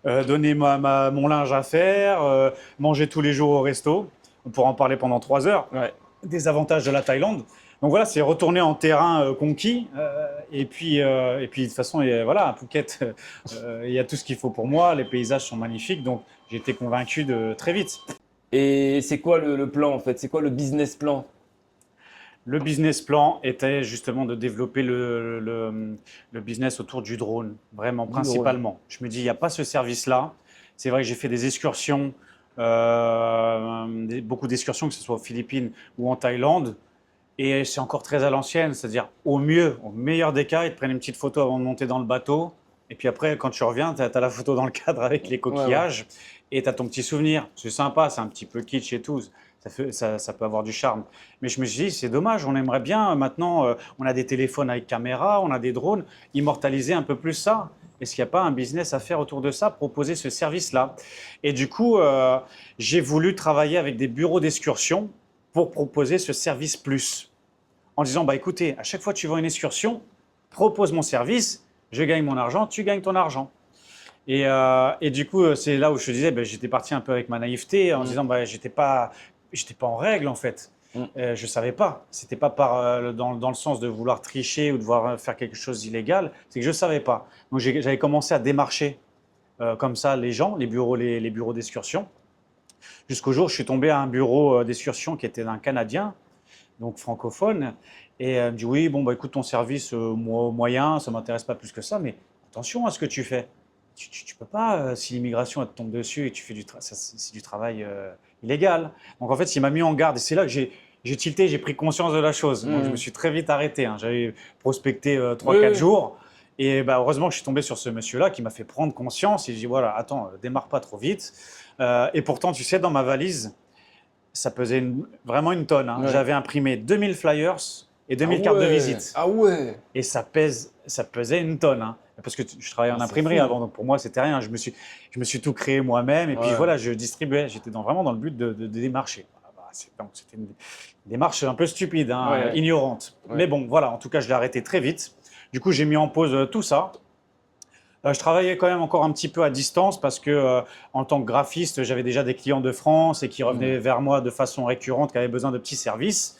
donner mon linge à faire, manger tous les jours au resto. On pourra en parler pendant 3 heures. Ouais. Des avantages de la Thaïlande. Donc voilà, c'est retourner en terrain conquis. Et puis, de toute façon, voilà, à Phuket, il y a tout ce qu'il faut pour moi. Les paysages sont magnifiques. Donc, j'ai été convaincu très vite. Et c'est quoi le plan en fait? C'est quoi le business plan? Le business plan était justement de développer le business autour du drone, vraiment, principalement. Je me dis, il n'y a pas ce service-là. C'est vrai que j'ai fait des excursions, beaucoup d'excursions, que ce soit aux Philippines ou en Thaïlande. Et c'est encore très à l'ancienne, c'est-à-dire au meilleur des cas, ils te prennent une petite photo avant de monter dans le bateau. Et puis après, quand tu reviens, tu as la photo dans le cadre avec les coquillages et tu as ton petit souvenir. C'est sympa, c'est un petit peu kitsch et tout. Ça peut avoir du charme. Mais je me suis dit, c'est dommage, on aimerait bien, maintenant, on a des téléphones avec caméra, on a des drones, immortaliser un peu plus ça. Est-ce qu'il n'y a pas un business à faire autour de ça, proposer ce service-là? Et du coup, j'ai voulu travailler avec des bureaux d'excursion pour proposer ce service plus. En disant, bah écoutez, à chaque fois que tu vends une excursion, propose mon service, je gagne mon argent, tu gagnes ton argent. Et du coup, c'est là où je te disais, j'étais parti un peu avec ma naïveté en disant, j'étais pas en règle en fait. Je savais pas. C'était pas dans le sens de vouloir tricher ou de vouloir faire quelque chose d'illégal. C'est que je savais pas. Donc j'avais commencé à démarcher comme ça les gens, les bureaux d'excursion. Jusqu'au jour où je suis tombé à un bureau d'excursion qui était d'un Canadien, donc francophone. Et elle me dit, oui, bon, écoute, ton service moyen, ça ne m'intéresse pas plus que ça, mais attention à ce que tu fais. Tu peux pas, si l'immigration elle te tombe dessus et tu fais c'est du travail illégal. Donc en fait, il m'a mis en garde et c'est là que j'ai tilté, j'ai pris conscience de la chose. Donc je me suis très vite arrêté. Hein. J'avais prospecté 3-4 jours Et bah, heureusement que je suis tombé sur ce monsieur-là qui m'a fait prendre conscience. Et je dis, voilà, attends, démarre pas trop vite. Et pourtant, tu sais, dans ma valise, ça pesait vraiment une tonne, hein. Ouais. J'avais imprimé 2000 flyers et 2000 Ah cartes de ouais. visite. Ah ouais. Et ça pesait une tonne, hein. Parce que je travaillais en Ah, c'est imprimerie fou. avant, donc pour moi, c'était rien. Je me suis tout créé moi-même. Et puis Ouais. voilà, je distribuais. J'étais vraiment dans le but de démarcher. Donc, c'était une démarche un peu stupide, hein, Ouais. ignorante. Ouais. Mais bon, voilà, en tout cas, je l'ai arrêté très vite. Du coup, j'ai mis en pause tout ça. Je travaillais quand même encore un petit peu à distance parce que, en tant que graphiste, j'avais déjà des clients de France et qui revenaient vers moi de façon récurrente, qui avaient besoin de petits services.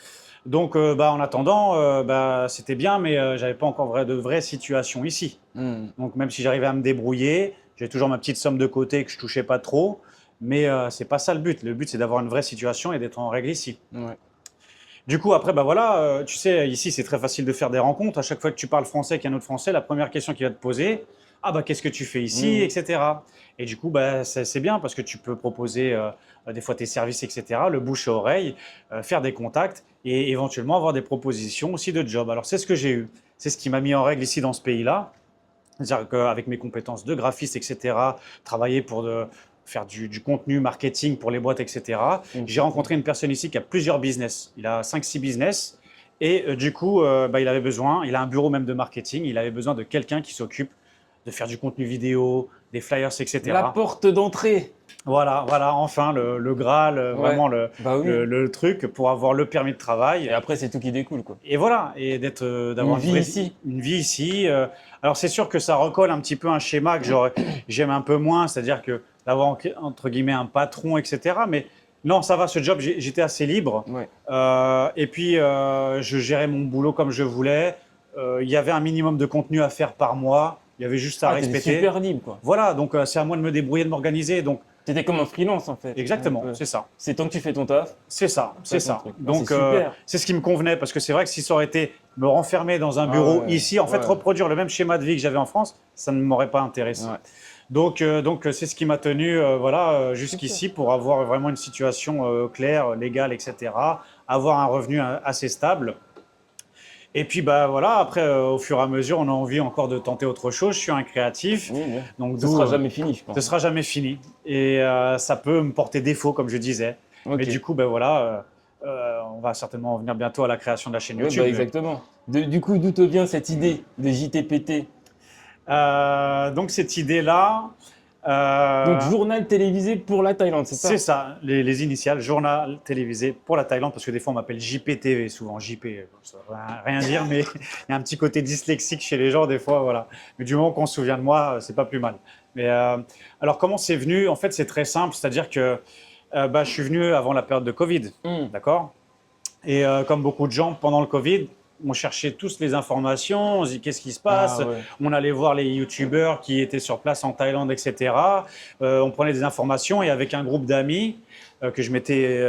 Donc, en attendant, c'était bien, mais j'avais pas encore de vraie situation ici. Donc, même si j'arrivais à me débrouiller, j'ai toujours ma petite somme de côté que je touchais pas trop. Mais c'est pas ça le but. Le but, c'est d'avoir une vraie situation et d'être en règle ici. Ouais. Du coup, après, tu sais, ici, c'est très facile de faire des rencontres. À chaque fois que tu parles français avec un autre français, la première question qu'il va te poser, ah bah qu'est-ce que tu fais ici, etc. Et du coup, c'est bien parce que tu peux proposer des fois tes services, etc. Le bouche à oreille, faire des contacts et éventuellement avoir des propositions aussi de job. Alors c'est ce que j'ai eu. C'est ce qui m'a mis en règle ici dans ce pays-là. C'est-à-dire qu'avec mes compétences de graphiste, etc., travailler pour faire du contenu marketing pour les boîtes, etc. J'ai rencontré une personne ici qui a plusieurs business. Il a 5-6 business. Et du coup, il avait besoin, il a un bureau même de marketing, il avait besoin de quelqu'un qui s'occupe de faire du contenu vidéo, des flyers, etc. La porte d'entrée. Voilà, enfin le Graal, vraiment Bah oui. le truc pour avoir le permis de travail. Et après, c'est tout qui découle, quoi. Et voilà, et d'avoir Une vie ici. Une vie ici. Alors c'est sûr que ça recolle un petit peu un schéma que j'aime un peu moins, c'est-à-dire que d'avoir entre guillemets un patron, etc. Mais non, ça va, ce job, j'étais assez libre. Ouais. Et puis je gérais mon boulot comme je voulais. Il y avait un minimum de contenu à faire par mois. Il y avait juste à T'étais respecter. super libre, quoi. Voilà, donc c'est à moi de me débrouiller, de m'organiser. Donc T'étais comme un freelance, en fait. exactement, Un peu. c'est ça. C'est tant que tu fais ton taf. C'est ça, c'est ton ça. truc. Donc, c'est super. c'est ce qui me convenait parce que c'est vrai que si ça aurait été me renfermer dans un bureau ouais, ici, en fait, ouais. reproduire le même schéma de vie que j'avais en France, ça ne m'aurait pas intéressé. Ouais. Donc, c'est ce qui m'a tenu jusqu'ici pour avoir vraiment une situation claire, légale, etc. Avoir un revenu assez stable. Et puis, après, au fur et à mesure, on a envie encore de tenter autre chose. Je suis un créatif. Oui, oui. Donc, Ce sera jamais fini, je pense. ce sera jamais fini. Et ça peut me porter défaut, comme je disais. Ok. Mais du coup, on va certainement en venir bientôt à la création de la chaîne Ouais, YouTube. exactement. Du coup, d'où te vient cette idée de JTPT? Donc, cette idée-là. Donc, journal télévisé pour la Thaïlande, c'est ça? C'est ça, les initiales, journal télévisé pour la Thaïlande, parce que des fois on m'appelle JPTV, souvent JP, ça veut rien dire, mais il y a un petit côté dyslexique chez les gens des fois, voilà. Mais du moment qu'on se souvient de moi, c'est pas plus mal. Mais alors comment c'est venu? En fait, c'est très simple, c'est-à-dire que je suis venu avant la période de Covid, d'accord? Et comme beaucoup de gens, pendant le Covid, on cherchait tous les informations, on se dit qu'est-ce qui se passe, Ah ouais. on allait voir les youtubeurs qui étaient sur place en Thaïlande, etc. On prenait des informations et avec un groupe d'amis que je m'étais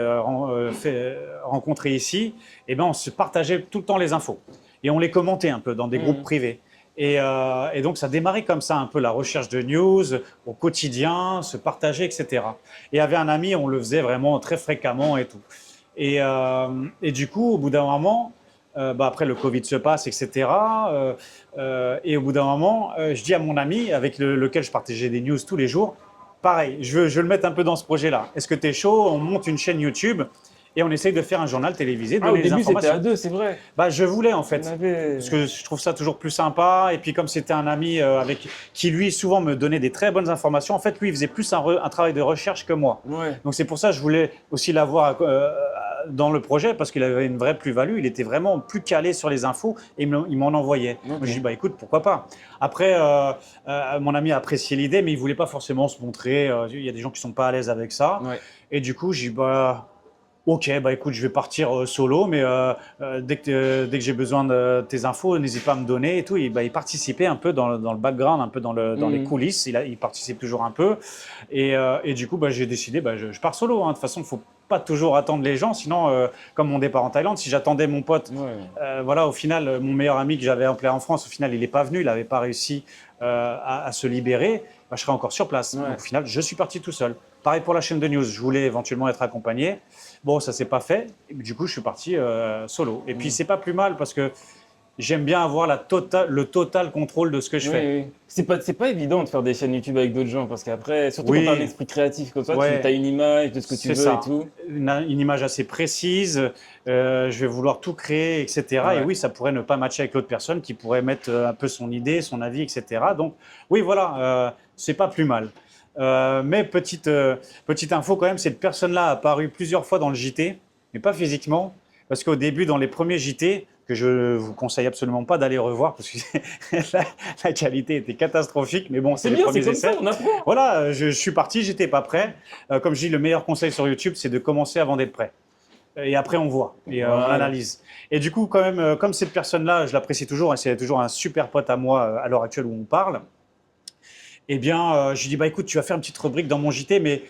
fait rencontrer ici, on se partageait tout le temps les infos et on les commentait un peu dans des groupes privés. Et donc ça démarrait comme ça un peu la recherche de news au quotidien, se partager, etc. Et il y avait un ami, on le faisait vraiment très fréquemment et tout. Et du coup, au bout d'un moment, après le Covid se passe, etc. Et au bout d'un moment, je dis à mon ami avec lequel je partageais des news tous les jours, pareil, je veux le mettre un peu dans ce projet-là. Est-ce que tu es chaud? On monte une chaîne YouTube et on essaye de faire un journal télévisé, Ah, donner au des début, c'était informations. à deux, c'est vrai. Je voulais en fait. On avait... Parce que je trouve ça toujours plus sympa. Et puis, comme c'était un ami avec qui, lui, souvent me donnait des très bonnes informations, en fait, lui, il faisait plus un travail de recherche que moi. Ouais. Donc, c'est pour ça que je voulais aussi l'avoir dans le projet parce qu'il avait une vraie plus-value. Il était vraiment plus calé sur les infos et il m'en envoyait. Okay. Donc, je dis, écoute, pourquoi pas. Après, mon ami a apprécié l'idée, mais il ne voulait pas forcément se montrer. Il y a des gens qui ne sont pas à l'aise avec ça. Ouais. Et du coup, j'ai dit, ok, écoute, je vais partir solo, mais dès que j'ai besoin de tes infos, n'hésite pas à me donner et tout. Il participait un peu dans le background, un peu dans les coulisses. Il participe toujours un peu. Et du coup, j'ai décidé, je pars solo. Hein. De toute façon, il ne faut pas toujours attendre les gens. Sinon, comme mon départ en Thaïlande, si j'attendais mon pote, au final, mon meilleur ami que j'avais appelé en France, au final, il n'est pas venu. Il n'avait pas réussi à se libérer. Je serais encore sur place. Donc, au final, je suis parti tout seul. Pareil pour la chaîne de news. Je voulais éventuellement être accompagné. Bon, ça ne s'est pas fait. Et du coup, je suis parti solo. Et puis, c'est pas plus mal parce que j'aime bien avoir le total contrôle de ce que je Oui, fais. oui. C'est pas évident de faire des chaînes YouTube avec d'autres gens parce qu'après, surtout quand tu as un Oui, esprit créatif comme ça, tu ouais, as une image de ce que tu c'est veux et ça. tout. Une image assez précise, je vais vouloir tout créer, etc. Et Ouais. oui, ça pourrait ne pas matcher avec l'autre personne qui pourrait mettre un peu son idée, son avis, etc. Donc, oui, voilà, c'est pas plus mal. Mais petite info quand même, cette personne-là a apparu plusieurs fois dans le JT, mais pas physiquement, parce qu'au début, dans les premiers JT, que je vous conseille absolument pas d'aller revoir, parce que la qualité était catastrophique, mais bon, c'est C'est les bien, c'est premiers comme ça, essais. on apprend. Voilà, je suis parti, j'étais pas prêt. Comme je dis, le meilleur conseil sur YouTube, c'est de commencer avant d'être prêt. Et après, on voit et on Voilà. analyse. Et du coup, quand même, comme cette personne-là, je l'apprécie toujours, et c'est toujours un super pote à moi à l'heure actuelle où on parle, eh bien, je lui dis, bah écoute, tu vas faire une petite rubrique dans mon JT, mais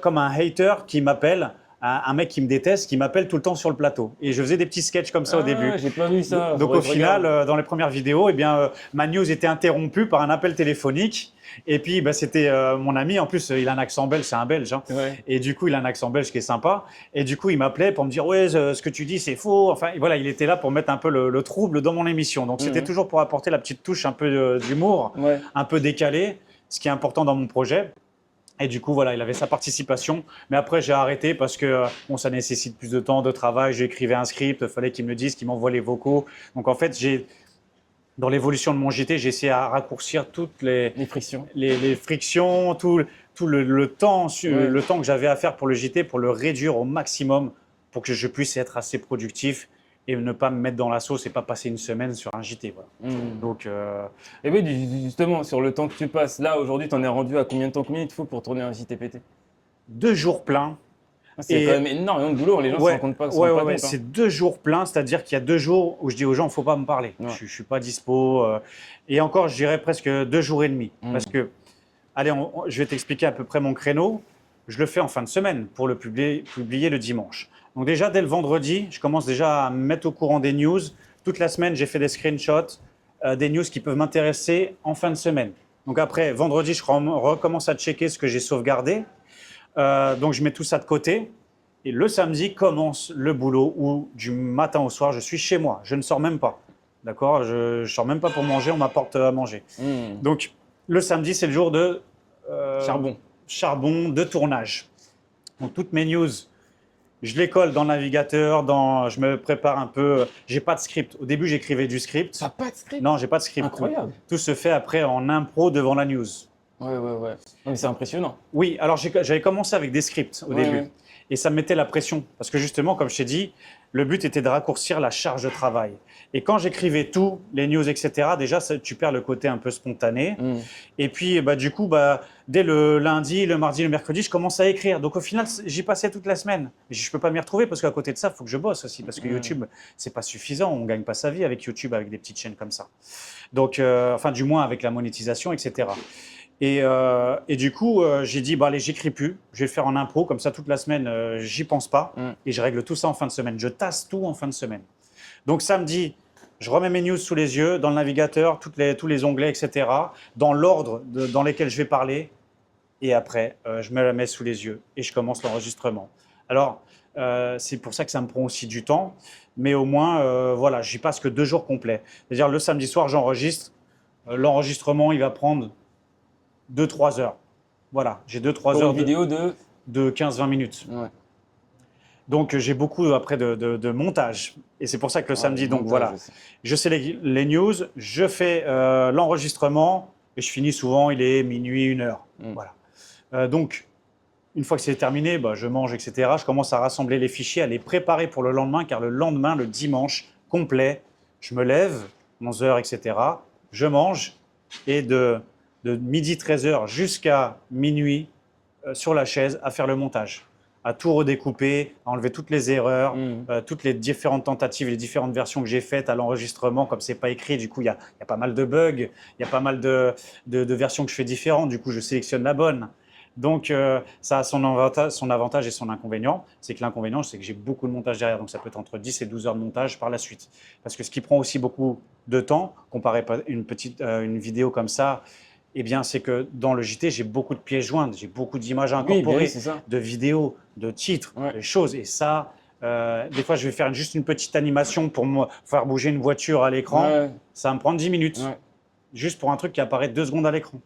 comme un hater qui m'appelle, un mec qui me déteste, qui m'appelle tout le temps sur le plateau. Et je faisais des petits sketchs comme ça au Ah, début. j'ai pas vu ça. Donc Faudrait au que je regarde. final, dans les premières vidéos, eh bien, ma news était interrompue par un appel téléphonique. Et puis, bah, c'était mon ami. En plus, il a un accent belge, c'est un Belge. Hein. Ouais. Et du coup, il a un accent belge qui est sympa. Et du coup, il m'appelait pour me dire, ouais, ce que tu dis, c'est faux. Enfin, voilà, il était là pour mettre un peu le trouble dans mon émission. Donc, c'était Mhm. toujours pour apporter la petite touche un peu d'humour, Ouais. un peu décalé, ce qui est important dans mon projet. Et du coup, voilà, il avait sa participation. Mais après, j'ai arrêté parce que bon, ça nécessite plus de temps, de travail. J'écrivais un script, il fallait qu'il me le dise, qu'il m'envoie les vocaux. Donc, en fait, dans l'évolution de mon JT, j'ai essayé à raccourcir toutes Les frictions. les frictions, tout le temps, Ouais. le temps que j'avais à faire pour le JT, pour le réduire au maximum, pour que je puisse être assez productif et ne pas me mettre dans la sauce et pas passer une semaine sur un JT. Voilà. Mhm. Donc, Et oui, justement, sur le temps que tu passes, là, aujourd'hui, t'en es rendu à combien de temps, combien il te faut pour tourner un JTPT? 2 jours pleins. Ah, c'est quand Et même énormément de boulot, les gens ne se ouais, rendent pas, se ouais, rendent ouais, pas ouais, compte. Hein. c'est 2 jours pleins, c'est-à-dire qu'il y a 2 jours où je dis aux gens, il ne faut pas me parler. Ouais. Je ne suis pas dispo. Et encore, je dirais presque 2 jours et demi. Parce que, allez, je vais t'expliquer à peu près mon créneau. Je le fais en fin de semaine pour le publier le dimanche. Donc déjà, dès le vendredi, je commence déjà à me mettre au courant des news. Toute la semaine, j'ai fait des screenshots, des news qui peuvent m'intéresser en fin de semaine. Donc après, vendredi, je recommence à checker ce que j'ai sauvegardé. Donc je mets tout ça de côté. Et le samedi commence le boulot où du matin au soir, je suis chez moi. Je ne sors même pas. D'accord? Je ne sors même pas pour manger, on m'apporte à manger. Donc le samedi, c'est le jour de Charbon. charbon de tournage. Donc toutes mes news, je les colle dans le navigateur, je me prépare un peu. J'ai pas de script. Au début, j'écrivais du script. Ça n'a pas de script? Non, j'ai pas de script. Incroyable. Tout se fait après en impro devant la news. Ouais, ouais, ouais. Non, mais c'est impressionnant. Oui, alors j'avais commencé avec des scripts au Ouais, début. ouais. Et ça me mettait la pression. Parce que justement, comme je t'ai dit, le but était de raccourcir la charge de travail. Et quand j'écrivais tout, les news, etc., déjà, tu perds le côté un peu spontané. Et puis, bah, du coup, bah, dès le lundi, le mardi, le mercredi, je commence à écrire. Donc, au final, j'y passais toute la semaine. Je ne peux pas m'y retrouver parce qu'à côté de ça, il faut que je bosse aussi. Parce que YouTube, ce n'est pas suffisant. On ne gagne pas sa vie avec YouTube, avec des petites chaînes comme ça. Donc, enfin, du moins avec la monétisation, etc. Et du coup, j'ai dit, bah, allez, j'écris plus. Je vais le faire en impro. Comme ça, toute la semaine, j'y pense pas. Et je règle tout ça en fin de semaine. Je tasse tout en fin de semaine. Donc, samedi, je remets mes news sous les yeux, dans le navigateur, tous les onglets, etc., dans l'ordre dans lesquels je vais parler. Et après, je me la mets sous les yeux et je commence l'enregistrement. Alors, c'est pour ça que ça me prend aussi du temps. Mais au moins, voilà, j'y passe que 2 jours complets. C'est-à-dire, le samedi soir, j'enregistre. L'enregistrement, il va prendre 2-3 heures. Voilà, j'ai 2-3 Pour heures une vidéo de 15-20 minutes. Ouais. Donc, j'ai beaucoup après de montage. Et c'est pour ça que le samedi, donc voilà, je sais les news, je fais l'enregistrement et je finis souvent, il est minuit, 1 heure. Voilà. Donc, une fois que c'est terminé, bah, je mange, etc. Je commence à rassembler les fichiers, à les préparer pour le lendemain, car le lendemain, le dimanche complet, je me lève, 11 heures, etc. Je mange et de midi 13h jusqu'à minuit sur la chaise à faire le montage, à tout redécouper, à enlever toutes les erreurs, toutes les différentes tentatives, les différentes versions que j'ai faites à l'enregistrement, comme c'est pas écrit, du coup il y a pas mal de bugs, il y a pas mal de versions que je fais différentes, du coup je sélectionne la bonne. Donc ça a son avantage et son inconvénient. C'est que l'inconvénient, c'est que j'ai beaucoup de montage derrière, donc ça peut être entre 10 et 12 heures de montage par la suite. Parce que ce qui prend aussi beaucoup de temps, comparé à une vidéo comme ça, eh bien, c'est que dans le JT, j'ai beaucoup de pièces jointes, j'ai beaucoup d'images à incorporer, c'est ça. de vidéos, de titres, de choses. Et ça, Des fois, je vais faire juste une petite animation pour faire bouger une voiture à l'écran. Ouais, Ça va me prendre 10 minutes, ouais. juste pour un truc qui apparaît 2 secondes à l'écran.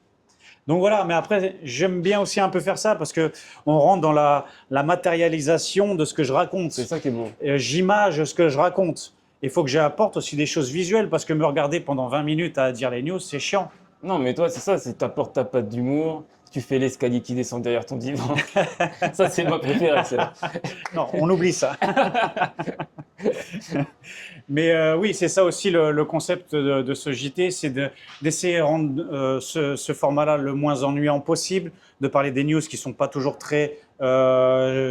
Donc voilà, mais après, j'aime bien aussi un peu faire ça parce qu'on rentre dans la matérialisation de ce que je raconte. C'est ça qui est beau. J'image ce que je raconte. Il faut que j'apporte aussi des choses visuelles parce que me regarder pendant 20 minutes à dire les news, c'est chiant. Non, mais toi, c'est ça, c'est t'apportes ta patte d'humour, tu fais l'escalier qui descend derrière ton divan. Ça, c'est ma préférée, celle-là. Non, on oublie ça. Mais oui, c'est ça aussi le concept de ce JT, c'est d'essayer de rendre ce format-là le moins ennuyant possible, de parler des news qui ne sont pas toujours très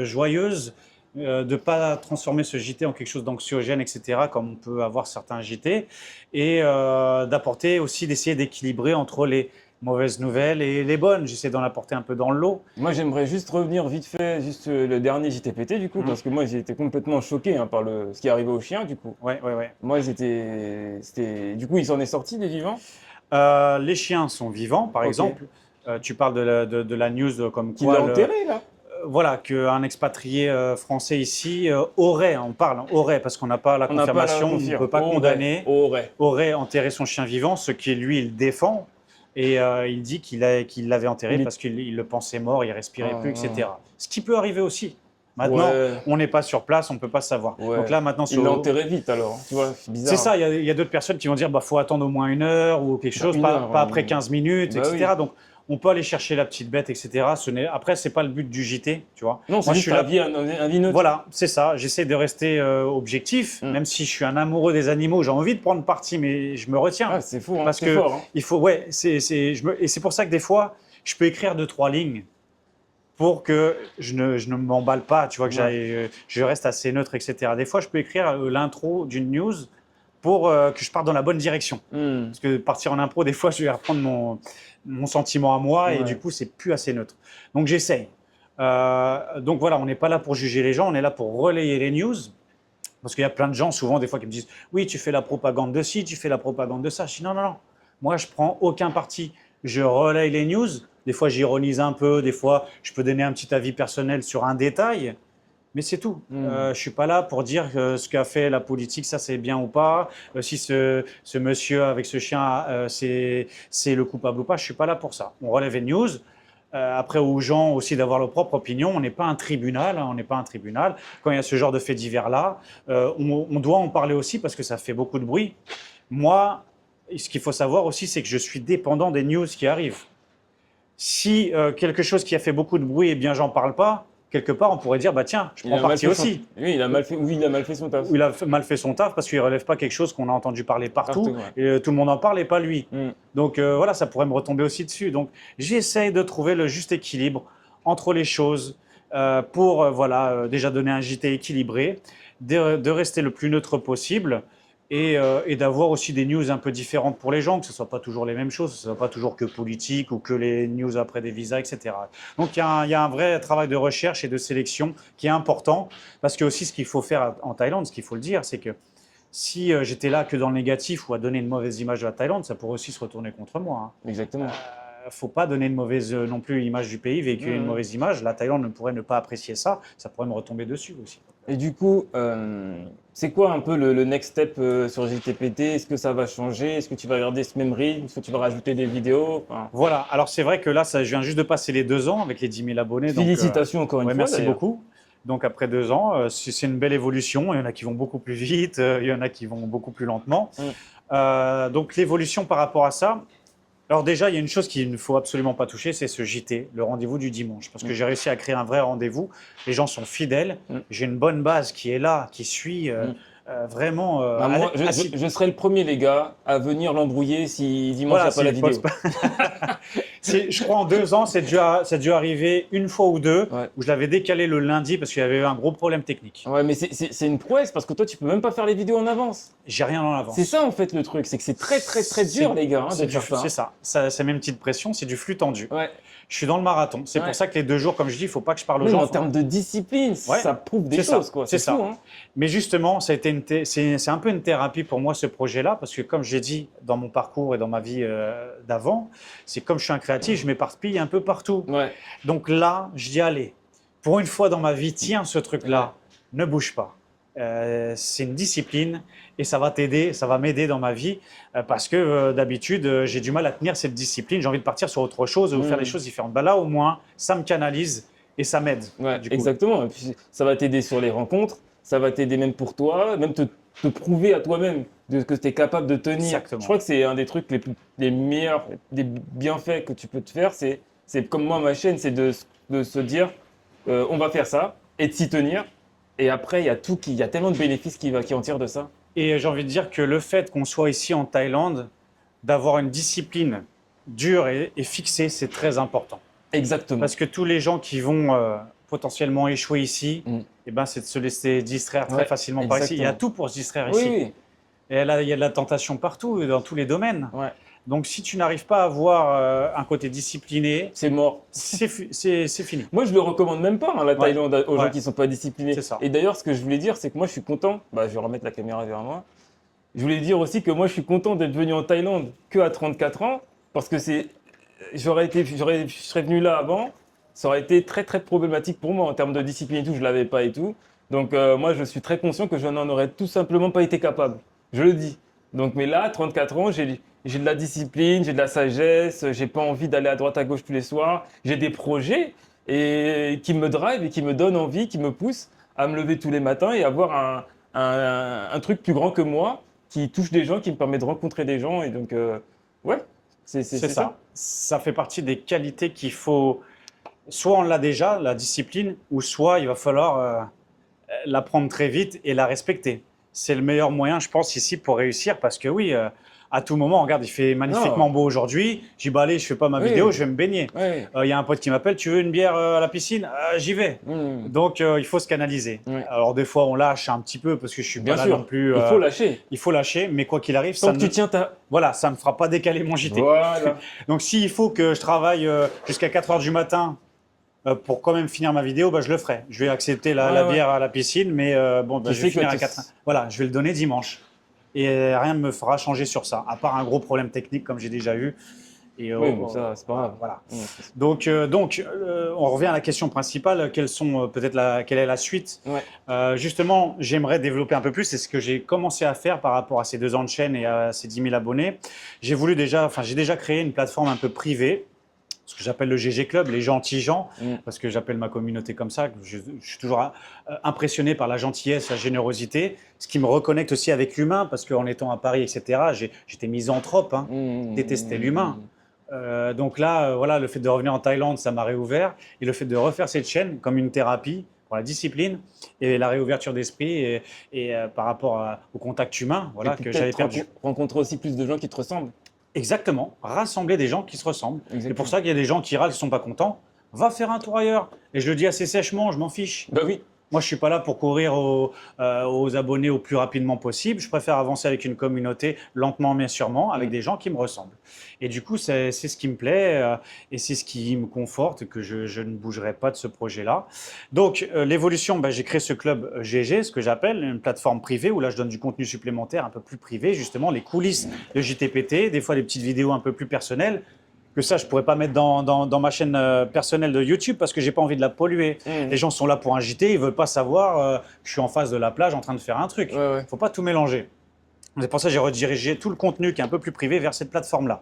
joyeuses, de ne pas transformer ce JT en quelque chose d'anxiogène, etc., comme on peut avoir certains JT, et d'apporter aussi, d'essayer d'équilibrer entre les mauvaises nouvelles et les bonnes. J'essaie d'en apporter un peu dans le lot. Moi, j'aimerais juste revenir vite fait, juste le dernier JTPT, du coup, parce que moi, j'ai été complètement choqué hein, par ce qui est arrivé au chien, du coup. Ouais. Moi, du coup, il s'en est sorti des vivants? Les chiens sont vivants, par Ok. exemple. Tu parles de la news comme Qui quoi l'a enterré, là? voilà, qu'un expatrié français ici aurait, parce qu'on n'a pas la On n'a pas la confirmation, on ne confirme. peut pas condamner, Aurait. aurait enterré son chien vivant, ce qui lui, il défend. Et il dit qu'il l'avait enterré Il est- parce qu'il le pensait mort, il respirait Ah, plus, ah. etc. Ce qui peut arriver aussi. Maintenant, Ouais. on n'est pas sur place, on ne peut pas savoir. Ouais. Donc là, maintenant, Il l'a enterré vite, alors. Tu vois, c'est bizarre. c'est ça, il y a d'autres personnes qui vont dire bah faut attendre au moins 1 heure ou quelque chose, Une pas heure, après 15 minutes, Bah etc. oui. Donc on peut aller chercher la petite bête, etc. Après, c'est pas le but du JT, tu vois. Non, c'est Moi, je juste suis la là. vie, un vie neutre. Voilà, c'est ça. J'essaie de rester objectif, même si je suis un amoureux des animaux. J'ai envie de prendre parti, mais je me retiens. Ah, c'est fou, hein. Parce C'est que fort. Hein. il faut, ouais, et c'est pour ça que des fois, je peux écrire 2-3 lignes pour que je ne m'emballe pas, tu vois, que je reste assez neutre, etc. Des fois, je peux écrire l'intro d'une news pour que je parte dans la bonne direction. Parce que partir en impro, des fois, je vais reprendre mon sentiment à moi et Ouais. du coup, c'est plus assez neutre. Donc, j'essaye. Donc voilà, on n'est pas là pour juger les gens, on est là pour relayer les news. Parce qu'il y a plein de gens, souvent, des fois, qui me disent « Oui, tu fais la propagande de ci, tu fais la propagande de ça. » Je dis « Non, non, non. Moi, je prends aucun parti. Je relaye les news. Des fois, j'ironise un peu. Des fois, je peux donner un petit avis personnel sur un détail. Mais c'est tout. Je ne suis pas là pour dire ce qu'a fait la politique, ça c'est bien ou pas. Si ce monsieur avec ce chien, c'est le coupable ou pas. Je ne suis pas là pour ça. On relève les news. Après, aux gens aussi d'avoir leur propre opinion. On n'est pas un tribunal. On n'est pas un tribunal. Quand il y a ce genre de faits divers-là, on doit en parler aussi parce que ça fait beaucoup de bruit. Moi, ce qu'il faut savoir aussi, c'est que je suis dépendant des news qui arrivent. Si quelque chose qui a fait beaucoup de bruit, eh bien, j'en parle pas, quelque part, on pourrait dire, bah tiens, je prends parti aussi. Oui, il a mal fait son taf. Ou il a mal fait son taf parce qu'il ne relève pas quelque chose qu'on a entendu parler partout. Et tout le monde en parle et pas lui. Donc voilà, ça pourrait me retomber aussi dessus. Donc j'essaye de trouver le juste équilibre entre les choses pour déjà donner un JT équilibré, de rester le plus neutre possible. Et d'avoir aussi des news un peu différentes pour les gens, que ce ne soit pas toujours les mêmes choses, que ce ne soit pas toujours que politique ou que les news après des visas, etc. Donc il y a un vrai travail de recherche et de sélection qui est important, parce que aussi ce qu'il faut faire en Thaïlande, ce qu'il faut le dire, c'est que si j'étais là que dans le négatif ou à donner une mauvaise image de la Thaïlande, ça pourrait aussi se retourner contre moi. Exactement. Il ne faut pas donner une mauvaise non plus image du pays, véhiculer une mauvaise image. La Thaïlande ne pourrait ne pas apprécier ça, ça pourrait me retomber dessus aussi. Et du coup, c'est quoi un peu le next step sur JTPT? Est-ce que ça va changer? Est-ce que tu vas garder ce même rythme? Est-ce que tu vas rajouter des vidéos? Enfin, Voilà, alors c'est vrai que là, je viens juste de passer les 2 ans avec les 10 000 abonnés. félicitations encore une fois. Merci d'ailleurs. beaucoup. Donc après 2 ans, c'est une belle évolution. Il y en a qui vont beaucoup plus vite, il y en a qui vont beaucoup plus lentement. Donc l'évolution par rapport à ça, alors déjà, il y a une chose qu'il ne faut absolument pas toucher, c'est ce JT, le rendez-vous du dimanche. Parce que j'ai réussi à créer un vrai rendez-vous. Les gens sont fidèles. J'ai une bonne base qui est là, qui suit vraiment. Bah, moi, je serai le premier, les gars, à venir l'embrouiller si dimanche il n'y a pas la vidéo. Je crois en 2 ans, c'est dû arriver une fois ou deux Ouais. où je l'avais décalé le lundi parce qu'il y avait eu un gros problème technique. Ouais, mais c'est une prouesse parce que toi, tu peux même pas faire les vidéos en avance. J'ai rien en avance. C'est ça en fait le truc, c'est que c'est très dur, les gars, de faire ça. C'est ça. C'est même une petite pression, c'est du flux tendu. Ouais. Je suis dans le marathon. C'est pour ça que les 2 jours, comme je dis, il ne faut pas que je parle aux Même gens. en termes de discipline, ça prouve des C'est choses, ça, quoi. c'est ça. fou, hein. Mais justement, ça a été c'est un peu une thérapie pour moi, ce projet-là, parce que comme j'ai dit dans mon parcours et dans ma vie d'avant, c'est comme je suis un créatif, je m'éparpille un peu partout. Ouais. Donc là, je dis, allez, pour une fois dans ma vie, tiens ce truc-là, ne bouge pas. c'est une discipline et ça va t'aider, ça va m'aider dans ma vie parce que d'habitude, j'ai du mal à tenir cette discipline. J'ai envie de partir sur autre chose ou faire des choses différentes. Bah, là, au moins, ça me canalise et ça m'aide. Ouais, Du coup. exactement. Et puis, ça va t'aider sur les rencontres, ça va t'aider même pour toi, même te prouver à toi-même que tu es capable de tenir. Exactement. Je crois que c'est un des trucs les meilleurs, des bienfaits que tu peux te faire. C'est comme moi, ma chaîne, c'est de se dire, on va faire ça et de s'y tenir. Et après, il y a tellement de bénéfices qui en tirent de ça. Et j'ai envie de dire que le fait qu'on soit ici en Thaïlande, d'avoir une discipline dure et fixée, c'est très important. Exactement. Parce que tous les gens qui vont potentiellement échouer ici, eh ben, c'est de se laisser distraire très facilement par ici. Il y a tout pour se distraire ici. Oui. Et là, il y a de la tentation partout, dans tous les domaines. Ouais. Donc, si tu n'arrives pas à avoir un côté discipliné, C'est mort. c'est fini. Moi, je le recommande même pas, hein, la Thaïlande, aux gens qui sont pas disciplinés. C'est ça. Et d'ailleurs, ce que je voulais dire, c'est que moi, je suis content. Bah, je vais remettre la caméra vers moi. Je voulais dire aussi que moi, je suis content d'être venu en Thaïlande qu'à 34 ans, parce que je serais venu là avant, ça aurait été très très problématique pour moi en termes de discipline et tout. Je l'avais pas et tout. Donc moi, je suis très conscient que je n'en aurais tout simplement pas été capable. Je le dis. Donc, mais là, 34 ans, j'ai de la discipline, j'ai de la sagesse, j'ai pas envie d'aller à droite à gauche tous les soirs. J'ai des projets qui me drive et qui me donnent envie, qui me poussent à me lever tous les matins et avoir un truc plus grand que moi qui touche des gens, qui me permet de rencontrer des gens. Et donc, ouais, c'est ça. Ça fait partie des qualités qu'il faut. Soit on l'a déjà, la discipline, ou soit il va falloir l'apprendre très vite et la respecter. C'est le meilleur moyen, je pense, ici pour réussir parce que oui, à tout moment, regarde, il fait magnifiquement beau aujourd'hui. J'ai dit, bah allez, je fais pas ma vidéo, je vais me baigner. Il y a un pote qui m'appelle, tu veux une bière à la piscine? J'y vais. Donc, il faut se canaliser. Alors, des fois, on lâche un petit peu parce que je suis pas là non plus. Il faut lâcher. Il faut lâcher, mais quoi qu'il arrive, Tant que tu tiens voilà, ça ne me fera pas décaler mon JT. Voilà. Donc, s'il faut que je travaille jusqu'à 4 heures du matin pour quand même finir ma vidéo, bah, je le ferai. Je vais accepter la bière à la piscine, mais bon, bah, je vais finir à 4 heures. Voilà, je vais le donner dimanche. Et rien ne me fera changer sur ça, à part un gros problème technique comme j'ai déjà eu. Et, oui, bon, ça, c'est pas grave. Voilà. Donc, on revient à la question principale. Quelle est la suite? Justement, j'aimerais développer un peu plus. C'est ce que j'ai commencé à faire par rapport à ces 2 ans de chaîne et à ces 10 000 abonnés. J'ai déjà créé une plateforme un peu privée, ce que j'appelle le GG Club, les gentils gens, parce que j'appelle ma communauté comme ça. Je suis toujours impressionné par la gentillesse, la générosité, ce qui me reconnecte aussi avec l'humain, parce qu'en étant à Paris, etc., j'étais misanthrope, détestais l'humain. Donc là, voilà, le fait de revenir en Thaïlande, ça m'a réouvert. Et le fait de refaire cette chaîne comme une thérapie pour la discipline et la réouverture d'esprit et par rapport au contact humain, voilà, que j'avais perdu. Rencontrer aussi plus de gens qui te ressemblent. Exactement, rassembler des gens qui se ressemblent. C'est pour ça qu'il y a des gens qui râlent, qui ne sont pas contents. Va faire un tour ailleurs. Et je le dis assez sèchement, je m'en fiche. Bah oui. Moi, je ne suis pas là pour courir aux abonnés au plus rapidement possible. Je préfère avancer avec une communauté lentement mais sûrement, avec des gens qui me ressemblent. Et du coup, c'est ce qui me plaît et c'est ce qui me conforte que je ne bougerai pas de ce projet-là. Donc, l'évolution, j'ai créé ce club GG, ce que j'appelle une plateforme privée où là, je donne du contenu supplémentaire un peu plus privé, justement, les coulisses de JTPT, des fois des petites vidéos un peu plus personnelles. Que ça, je ne pourrais pas mettre dans ma chaîne personnelle de YouTube parce que je n'ai pas envie de la polluer. Les gens sont là pour un JT, ils ne veulent pas savoir que je suis en face de la plage en train de faire un truc. Il ne faut pas tout mélanger. C'est pour ça que j'ai redirigé tout le contenu qui est un peu plus privé vers cette plateforme-là.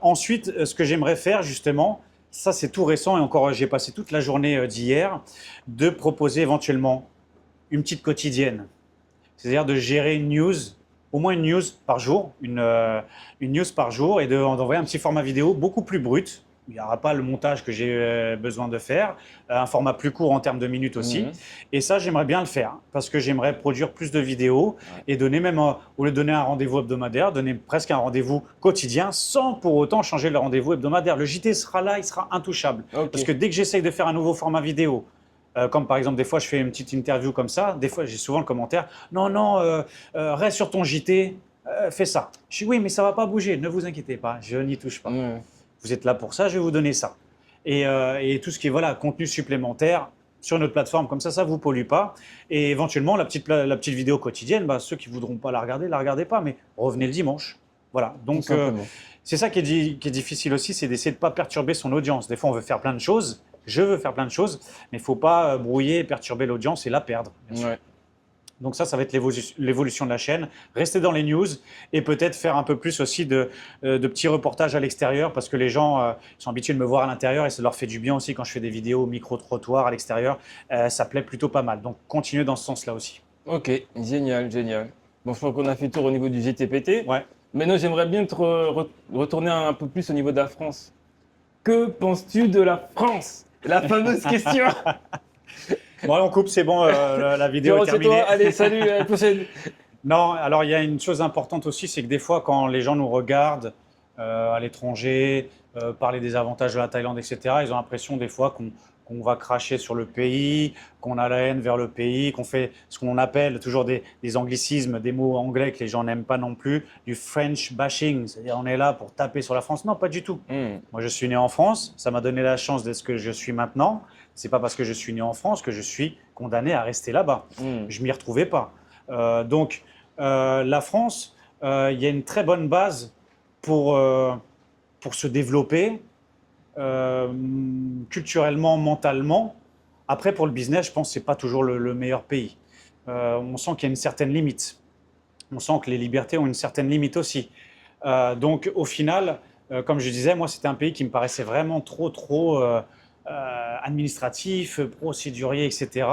Ensuite, ce que j'aimerais faire justement, ça c'est tout récent et encore j'ai passé toute la journée d'hier, de proposer éventuellement une petite quotidienne. C'est-à-dire de gérer une news, au moins une news par jour, une news par jour et d'envoyer un petit format vidéo beaucoup plus brut. Il n'y aura pas le montage que j'ai besoin de faire, un format plus court en termes de minutes aussi. Et ça, j'aimerais bien le faire parce que j'aimerais produire plus de vidéos et donner même, au lieu de donner un rendez-vous hebdomadaire, donner presque un rendez-vous quotidien sans pour autant changer le rendez-vous hebdomadaire. Le JT sera là, il sera intouchable. Parce que dès que j'essaye de faire un nouveau format vidéo, comme par exemple, des fois, je fais une petite interview comme ça. Des fois, j'ai souvent le commentaire « Non, reste sur ton JT, fais ça. » Je dis « Oui, mais ça ne va pas bouger, ne vous inquiétez pas, je n'y touche pas. Vous êtes là pour ça, je vais vous donner ça. » Et tout ce qui est contenu supplémentaire sur notre plateforme, comme ça ne vous pollue pas. Et éventuellement, la petite vidéo quotidienne, ceux qui ne voudront pas la regardez pas, mais revenez le dimanche. Voilà, donc c'est ça qui est difficile aussi, c'est d'essayer de ne pas perturber son audience. Des fois, on veut faire plein de choses. Je veux faire plein de choses, mais il ne faut pas brouiller et perturber l'audience et la perdre. Bien sûr. Donc ça va être l'évolution de la chaîne. Rester dans les news et peut-être faire un peu plus aussi de petits reportages à l'extérieur parce que les gens sont habitués de me voir à l'intérieur et ça leur fait du bien aussi quand je fais des vidéos au micro-trottoir à l'extérieur. Ça plaît plutôt pas mal. Donc continuer dans ce sens-là aussi. Ok, génial, génial. Bon, je crois qu'on a fait le tour au niveau du GTPT. Ouais. Maintenant, j'aimerais bien retourner un peu plus au niveau de la France. Que penses-tu de la France? La fameuse question. Bon, on coupe, c'est bon, la vidéo est terminée. Toi. Allez, salut, à la prochaine. Non, alors il y a une chose importante aussi, c'est que des fois, quand les gens nous regardent à l'étranger, parler des avantages de la Thaïlande, etc., ils ont l'impression des fois qu'on va cracher sur le pays, qu'on a la haine vers le pays, qu'on fait ce qu'on appelle toujours des anglicismes, des mots anglais que les gens n'aiment pas non plus, du French bashing, c'est-à-dire on est là pour taper sur la France. Non, pas du tout. Moi, je suis né en France, ça m'a donné la chance d'être ce que je suis maintenant. C'est pas parce que je suis né en France que je suis condamné à rester là-bas. Je m'y retrouvais pas. Donc, la France, il y a une très bonne base pour se développer culturellement, mentalement. Après, pour le business, je pense que ce n'est pas toujours le meilleur pays. On sent qu'il y a une certaine limite. On sent que les libertés ont une certaine limite aussi. Donc, au final, comme je disais, moi, c'était un pays qui me paraissait vraiment trop administratif, procédurier, etc.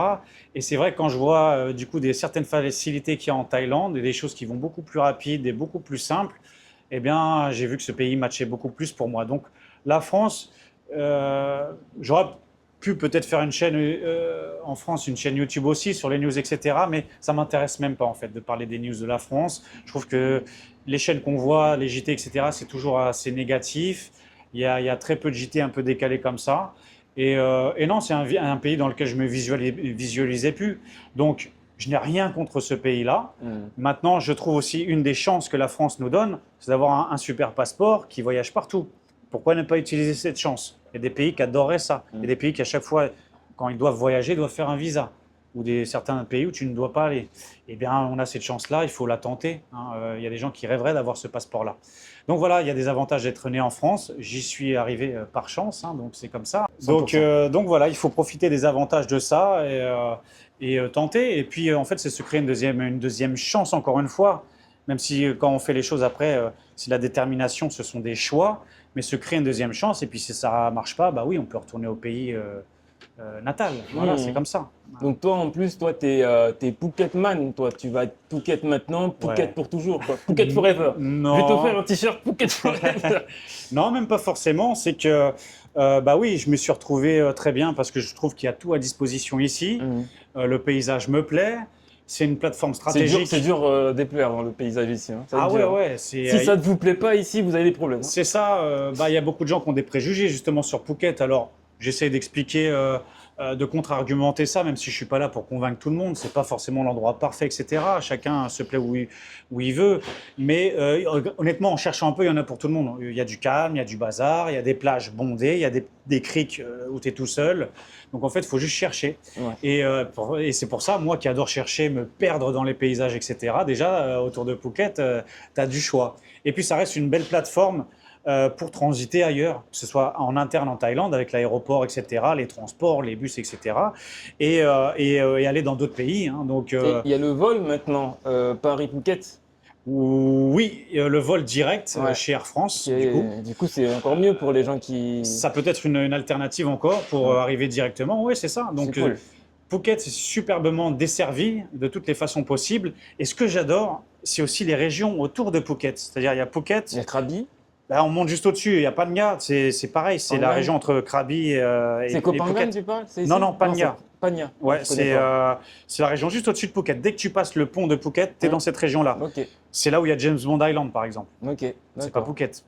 Et c'est vrai que quand je vois du coup certaines facilités qu'il y a en Thaïlande et des choses qui vont beaucoup plus rapides et beaucoup plus simples, eh bien, j'ai vu que ce pays matchait beaucoup plus pour moi. Donc, la France, j'aurais pu peut-être faire une chaîne en France, une chaîne YouTube aussi sur les news, etc. Mais ça m'intéresse même pas en fait de parler des news de la France. Je trouve que les chaînes qu'on voit, les JT, etc. C'est toujours assez négatif. Il y a très peu de JT un peu décalés comme ça. Et non, c'est un pays dans lequel je me visualisais plus. Donc, je n'ai rien contre ce pays-là. Maintenant, je trouve aussi une des chances que la France nous donne, c'est d'avoir un super passeport qui voyage partout. Pourquoi ne pas utiliser cette chance? Il y a des pays qui adoreraient ça. Il y a des pays qui, à chaque fois, quand ils doivent voyager, doivent faire un visa. Ou certains pays où tu ne dois pas aller. Eh bien, on a cette chance-là, il faut la tenter. Il y a des gens qui rêveraient d'avoir ce passeport-là. Donc voilà, il y a des avantages d'être né en France. J'y suis arrivé par chance, donc c'est comme ça. Donc voilà, il faut profiter des avantages de ça et tenter. Et puis en fait, c'est se créer une deuxième chance, encore une fois. Même si quand on fait les choses après, c'est la détermination, ce sont des choix. Mais se créer une deuxième chance. Et puis si ça ne marche pas, bah oui, on peut retourner au pays natal. Voilà, c'est comme ça. Donc toi, en plus, toi, t'es Phuket man. Toi, tu vas être Phuket maintenant, Phuket pour toujours. Quoi. Phuket forever. Non. Je vais t'offrir un t-shirt Phuket forever. Non, même pas forcément. C'est que, bah oui, je me suis retrouvé très bien parce que je trouve qu'il y a tout à disposition ici. Le paysage me plaît. C'est une plateforme stratégique. C'est dur déplaire dans le paysage ici. Hein. Ouais. Si ça ne vous plaît pas ici, vous avez des problèmes. Hein. C'est ça. Il y a beaucoup de gens qui ont des préjugés justement sur Phuket. Alors, j'essaie d'expliquer, de contre-argumenter ça, même si je ne suis pas là pour convaincre tout le monde. Ce n'est pas forcément l'endroit parfait, etc. Chacun se plaît où il veut. Mais honnêtement, en cherchant un peu, il y en a pour tout le monde. Il y a du calme, il y a du bazar, il y a des plages bondées, il y a des criques où tu es tout seul. Donc en fait, il faut juste chercher. Ouais. Et c'est pour ça, moi qui adore chercher, me perdre dans les paysages, etc. Déjà, autour de Phuket, tu as du choix. Et puis ça reste une belle plateforme pour transiter ailleurs, que ce soit en interne en Thaïlande avec l'aéroport, etc., les transports, les bus, etc., et aller dans d'autres pays. Hein. Donc, il y a le vol maintenant, Paris-Phuket. Oui, le vol direct chez Air France. Du coup, c'est encore mieux pour les gens qui... Ça peut être une alternative encore pour arriver directement. Oui, c'est ça. Donc, cool. Phuket, c'est superbement desservi de toutes les façons possibles. Et ce que j'adore, c'est aussi les régions autour de Phuket. C'est-à-dire, il y a Phuket. Il y a Krabi. On monte juste au-dessus, il y a Phang, c'est pareil, c'est la région entre Krabi et c'est Koh Phangan, tu parles? Non, Phang. Phang. Ouais, c'est la région juste au-dessus de Phuket. Dès que tu passes le pont de Phuket, tu es dans cette région-là. Okay. C'est là où il y a James Bond Island, par exemple. Okay, c'est pas Phuket.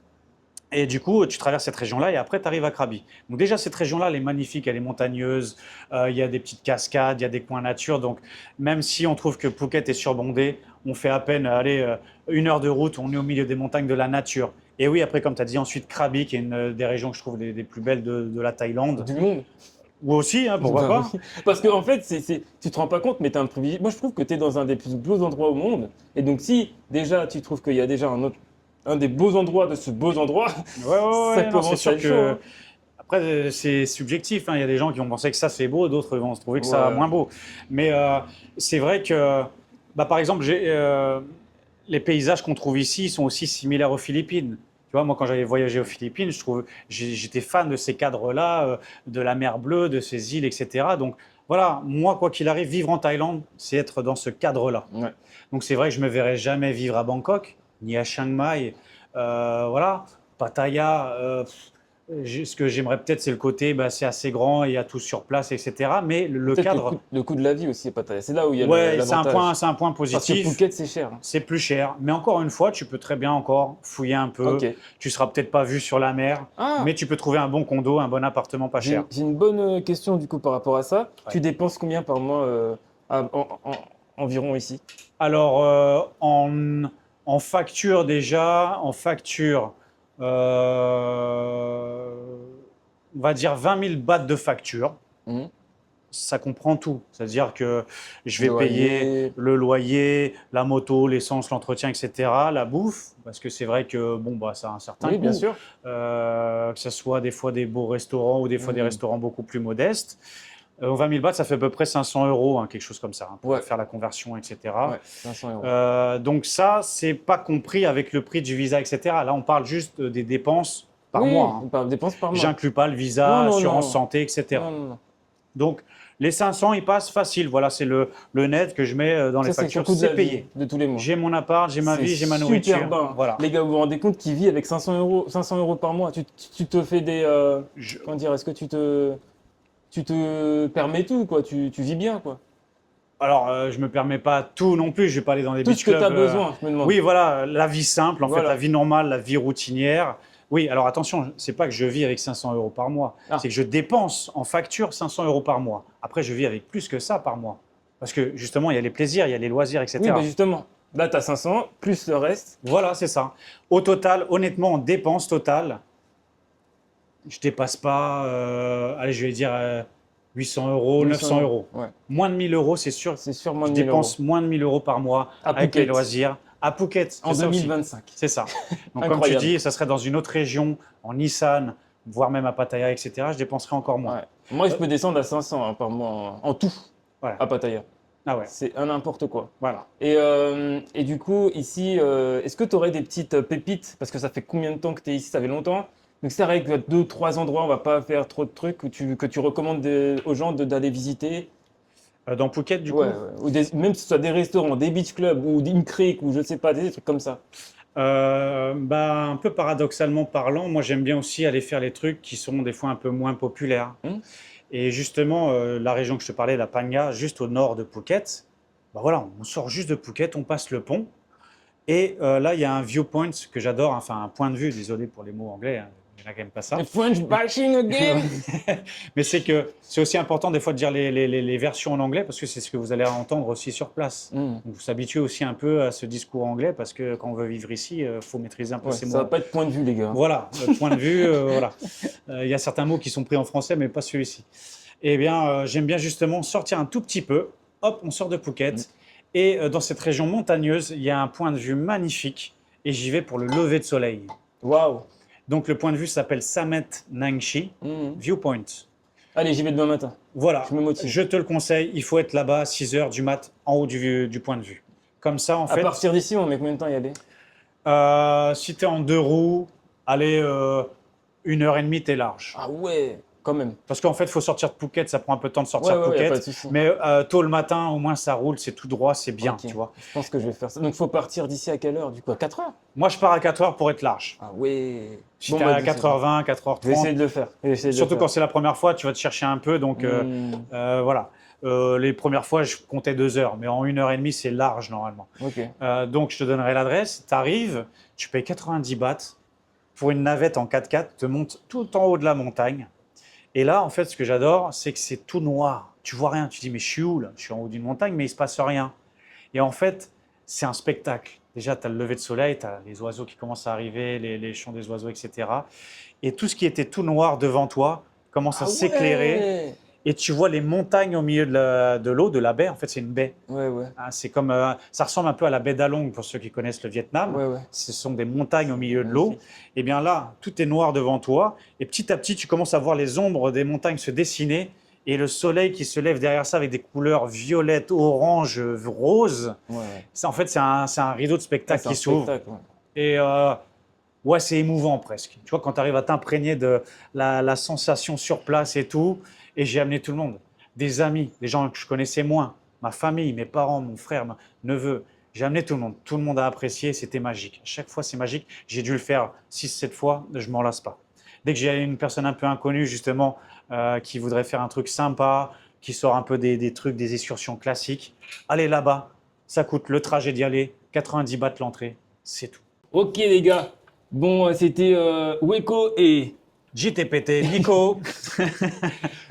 Et du coup, tu traverses cette région-là et après, tu arrives à Krabi. Donc déjà, cette région-là, elle est magnifique, elle est montagneuse, il y a des petites cascades, il y a des coins nature. Donc même si on trouve que Phuket est surbondé, on fait à peine 1 heure de route, on est au milieu des montagnes de la nature. Et oui, après, comme tu as dit, ensuite Krabi, qui est une des régions que je trouve des plus belles de la Thaïlande. Du monde. Ou aussi, hein, pourquoi pas. Parce qu'en fait, tu te rends pas compte, mais tu as un privilège. Moi, je trouve que tu es dans un des plus beaux endroits au monde. Et donc, si déjà tu trouves qu'il y a déjà un des beaux endroits de ce beau endroit, ça commence à être chaud. Après, c'est subjectif. Hein. Il y a des gens qui vont penser que ça, c'est beau, d'autres vont se trouver que ça moins beau. Mais c'est vrai que Bah, par exemple, les paysages qu'on trouve ici sont aussi similaires aux Philippines. Tu vois, moi, quand j'avais voyagé aux Philippines, j'étais fan de ces cadres-là, de la mer Bleue, de ces îles, etc. Donc, voilà, moi, quoi qu'il arrive, vivre en Thaïlande, c'est être dans ce cadre-là. Ouais. Donc, c'est vrai que je me verrai jamais vivre à Bangkok, ni à Chiang Mai. Voilà, Pattaya. Ce que j'aimerais peut-être, c'est le côté, bah, c'est assez grand et il y a tout sur place, etc. Mais le Peut-être cadre, le coût de la vie aussi est pas terrible. C'est là où il y a ouais, l'avantage. c'est un point Parce que positif. Phuket, c'est cher, hein. C'est plus cher. Mais encore une fois, tu peux très bien encore fouiller un peu. Ok. Tu seras peut-être pas vu sur la mer, Ah, mais tu peux trouver un bon condo, un bon appartement pas cher. j'ai une bonne question du coup par rapport à ça. Ouais. Tu dépenses combien par mois environ ici? Alors, en facture déjà, on va dire 20 000 bahts de facture. Mhm. Ça comprend tout. C'est-à-dire que je vais Loyer. payer le loyer, la moto, l'essence, l'entretien, etc., la bouffe, parce que c'est vrai que bon, bah, ça a un certain Oui, coût. bien sûr. Que ce soit des fois des beaux restaurants ou des fois des Mhm. restaurants beaucoup plus modestes. 20 000 bahts, ça fait à peu près 500 euros, hein, quelque chose comme ça, hein, pour Ouais. faire la conversion, etc. Ouais, 500 euros. Donc ça, c'est pas compris avec le prix du visa, etc. Là, on parle juste des dépenses par Oui, mois, hein. par dépense par mois. J'inclus pas le visa, Non, non, assurance non. santé, etc. Non, non, non. Donc, les 500, ils passent facile. Voilà, c'est le net que je mets dans les Ça, c'est le factures. coût de C'est la vie payé. de tous les mois. J'ai mon appart, j'ai ma C'est vie, j'ai ma super nourriture. bas, hein. Voilà. Les gars, vous vous rendez compte qu'il vit avec 500 euros par mois. Tu te fais des. Je- Comment dire, est-ce que tu te permets tout, quoi. Tu vis bien, quoi. Alors, je me permets pas tout non plus. Je vais pas aller dans des Tout beach ce que tu as clubs. besoin, je me demande. Oui, voilà, la vie simple, en fait, Voilà. la vie normale, la vie routinière. Oui, alors attention, c'est pas que je vis avec 500 euros par mois. Ah. C'est que je dépense en facture 500 euros par mois. Après, je vis avec plus que ça par mois. Parce que justement, il y a les plaisirs, il y a les loisirs, etc. Oui, bah justement. Là, tu as 500, plus le reste. Voilà, c'est ça. Au total, honnêtement, en dépenses totales, je dépasse pas, allez, je vais dire 800 euros, 900 euros. Ouais. Moins de 1000 euros, c'est sûr. C'est sûr, moins Je de 1000 euros. dépense moins de 1000 euros par mois À avec les Phuket. loisirs. À Phuket, En c'est ça aussi. 2025. C'est ça. Donc, comme tu Incroyable. dis, ça serait dans une autre région, en Nissan, voire même à Pattaya, etc. Je dépenserais encore moins. Ouais. Moi, je peux descendre à 500 hein, par mois en tout Voilà. à Pattaya. Ah ouais, C'est un n'importe quoi. voilà. Et du coup, ici, est-ce que tu aurais des petites pépites? Parce que ça fait combien de temps que tu es ici? Ça fait longtemps. Donc, c'est vrai que 2, 3 endroits, on va pas faire trop de trucs que tu recommandes aux gens d'aller visiter. Dans Phuket, du Ouais, coup, ouais. Ou même si ce soit des restaurants, des beach clubs ou une crique ou je sais pas, des trucs comme ça. bah, un peu paradoxalement parlant, moi j'aime bien aussi aller faire les trucs qui sont des fois un peu moins populaires. Hmm. Et justement, la région que je te parlais, la Panga, juste au nord de Phuket, bah voilà, on sort juste de Phuket, on passe le pont. Et là, il y a un viewpoint que j'adore, enfin un point de vue, désolé pour les mots anglais, hein, il n'y en a quand même pas ça. The French bashing again! Mais c'est que c'est aussi important des fois de dire les versions en anglais parce que c'est ce que vous allez entendre aussi sur place. Hmm. Donc, vous s'habituez aussi un peu à ce discours anglais parce que quand on veut vivre ici, il faut maîtriser un peu Ouais, ces ça mots. va pas être point de vue, les gars. Voilà, point de vue, voilà. Il y a certains mots qui sont pris en français, mais pas celui-ci. Eh bien, j'aime bien justement sortir un tout petit peu. Hop, on sort de Phuket. Et dans cette région montagneuse, il y a un point de vue magnifique. Et j'y vais pour le lever de soleil. Waouh! Donc, le point de vue s'appelle Samet Nangshi Hmm. Viewpoint. Allez, j'y vais demain matin. Voilà, Je me motive. je te le conseille. Il faut être là-bas à 6 h du mat, en haut du point de vue. Comme ça, en À fait, partir d'ici, on met combien de temps à y aller? si tu es en 2 roues, allez, 1 h 30, tu es large. Ah ouais, quand même. Parce qu'en fait, il faut sortir de Phuket, ça prend un peu de temps de sortir de Ouais, y a Phuket. pas de souci. Mais tôt le matin, au moins, ça roule, c'est tout droit, c'est bien, Ok. tu vois. Je pense que je vais faire ça. Donc, faut partir d'ici à quelle heure? Du coup, à 4 heures? Moi, je pars à 4 h pour être large. Ah ouais. Si Bon, t'es bah, à 4 h 20, Je vais 4 h essayer 30, de le faire. Je vais essayer de le surtout faire. quand c'est la première fois, tu vas te chercher un peu. Donc, voilà. Les premières fois, je comptais 2 heures, mais en 1 h 30, c'est large normalement. Ok. Donc, je te donnerai l'adresse. Tu arrives, tu payes 90 bahts pour une navette en 4x4, te monte tout en haut de la montagne. Et là, en fait, ce que j'adore, c'est que c'est tout noir. Tu vois rien. Tu dis, mais je suis où là? Je suis en haut d'une montagne, mais il se passe rien. Et en fait, c'est un spectacle. Déjà, tu as le lever de soleil, tu as les oiseaux qui commencent à arriver, les chants des oiseaux, etc. Et tout ce qui était tout noir devant toi commence à s'éclairer. Ouais. Et tu vois les montagnes au milieu de l'eau, de la baie. En fait, c'est une baie. Ouais, ouais. Hein, c'est comme, ça ressemble un peu à la baie d'Along pour ceux qui connaissent le Vietnam. Ouais, ouais. Ce sont des montagnes au milieu de l'eau. Magnifique. Et bien là, tout est noir devant toi. Et petit à petit, tu commences à voir les ombres des montagnes se dessiner. et le soleil qui se lève derrière ça avec des couleurs violettes, orange, rose. Ouais. En fait, c'est un rideau de spectacle C'est un qui s'ouvre. spectacle, ouais. Et ouais, c'est émouvant presque. Tu vois, quand tu arrives à t'imprégner de la sensation sur place et tout. Et j'ai amené tout le monde, des amis, des gens que je connaissais moins, ma famille, mes parents, mon frère, mon neveu. J'ai amené tout le monde. Tout le monde a apprécié. C'était magique. Chaque fois, c'est magique. J'ai dû le faire 6, 7 fois. Je m'en lasse pas. Dès que j'ai une personne un peu inconnue, justement, qui voudrait faire un truc sympa, qui sort un peu des trucs, des excursions classiques, allez là-bas. Ça coûte le trajet d'y aller, 90 bahts l'entrée. C'est tout. Ok les gars, bon c'était Weko et JTPT, Nico.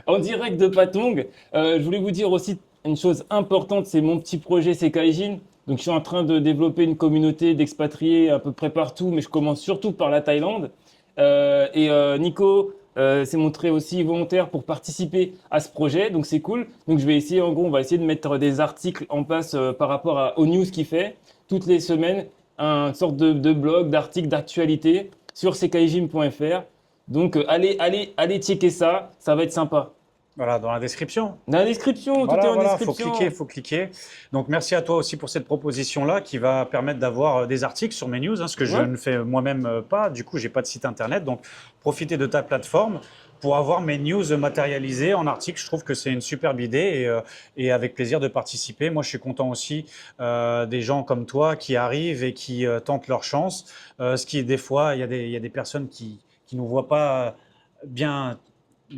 en direct de Patong. Je voulais vous dire aussi une chose importante, c'est mon petit projet Sekaijin. Donc je suis en train de développer une communauté d'expatriés à peu près partout, mais je commence surtout par la Thaïlande. Nico s'est montré aussi volontaire pour participer à ce projet, donc c'est cool. Donc je vais essayer, en gros, on va essayer de mettre des articles en place par rapport aux news qu'il fait toutes les semaines, une sorte de blog, d'articles, d'actualité sur sekaijin.fr. Donc allez checker ça, ça va être sympa. Voilà, dans la description. Dans la description, tout est en description. Faut cliquer. Donc, merci à toi aussi pour cette proposition-là qui va permettre d'avoir des articles sur mes news, ce que je ne fais moi-même pas. Du coup, j'ai pas de site internet. Donc, profitez de ta plateforme pour avoir mes news matérialisées en articles. Je trouve que c'est une superbe idée et avec plaisir de participer. Moi, je suis content aussi des gens comme toi qui arrivent et qui tentent leur chance. Ce qui, des fois, il y a des personnes qui ne nous voient pas bien.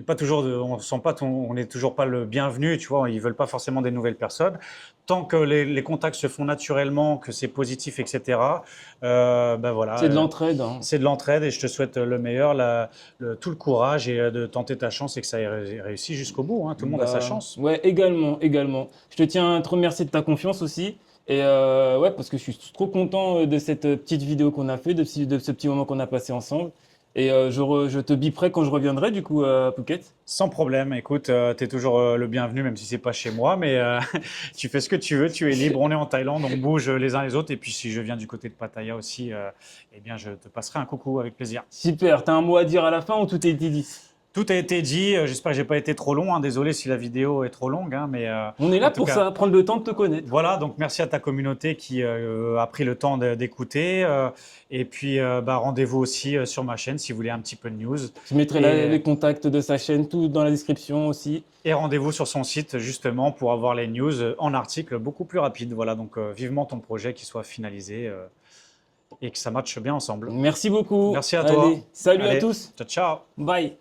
Pas toujours, on sent pas, on n'est toujours pas le bienvenu, tu vois. Ils veulent pas forcément des nouvelles personnes. Tant que les contacts se font naturellement, que c'est positif, etc. Ben voilà. C'est de l'entraide. Hein. C'est de l'entraide et je te souhaite le meilleur, tout le courage et de tenter ta chance et que ça ait réussi jusqu'au bout. Hein. Tout le monde a sa chance. Ouais, également. Je te tiens à te remercier de ta confiance aussi. Et ouais, parce que je suis trop content de cette petite vidéo qu'on a fait, de ce petit moment qu'on a passé ensemble. Et je te biperai quand je reviendrai, du coup, à Phuket. Sans problème. Écoute, tu es toujours le bienvenu, même si c'est pas chez moi. Mais tu fais ce que tu veux, tu es libre. On est en Thaïlande, on bouge les uns les autres. Et puis, si je viens du côté de Pattaya aussi, eh bien, je te passerai un coucou avec plaisir. Super. T'as un mot à dire à la fin ou tout a été dit? Tout a été dit. J'espère que j'ai pas été trop long. Hein. Désolé si la vidéo est trop longue. Hein, mais, on est là pour ça, prendre le temps de te connaître. Voilà, donc merci à ta communauté qui a pris le temps d'écouter. Et puis, rendez-vous aussi sur ma chaîne si vous voulez un petit peu de news. Je mettrai les contacts de sa chaîne, tout dans la description aussi. Et rendez-vous sur son site justement pour avoir les news en article beaucoup plus rapide. Voilà, donc vivement ton projet qui soit finalisé et que ça matche bien ensemble. Merci beaucoup. Merci à toi. Allez, salut à tous. Ciao, ciao. Bye.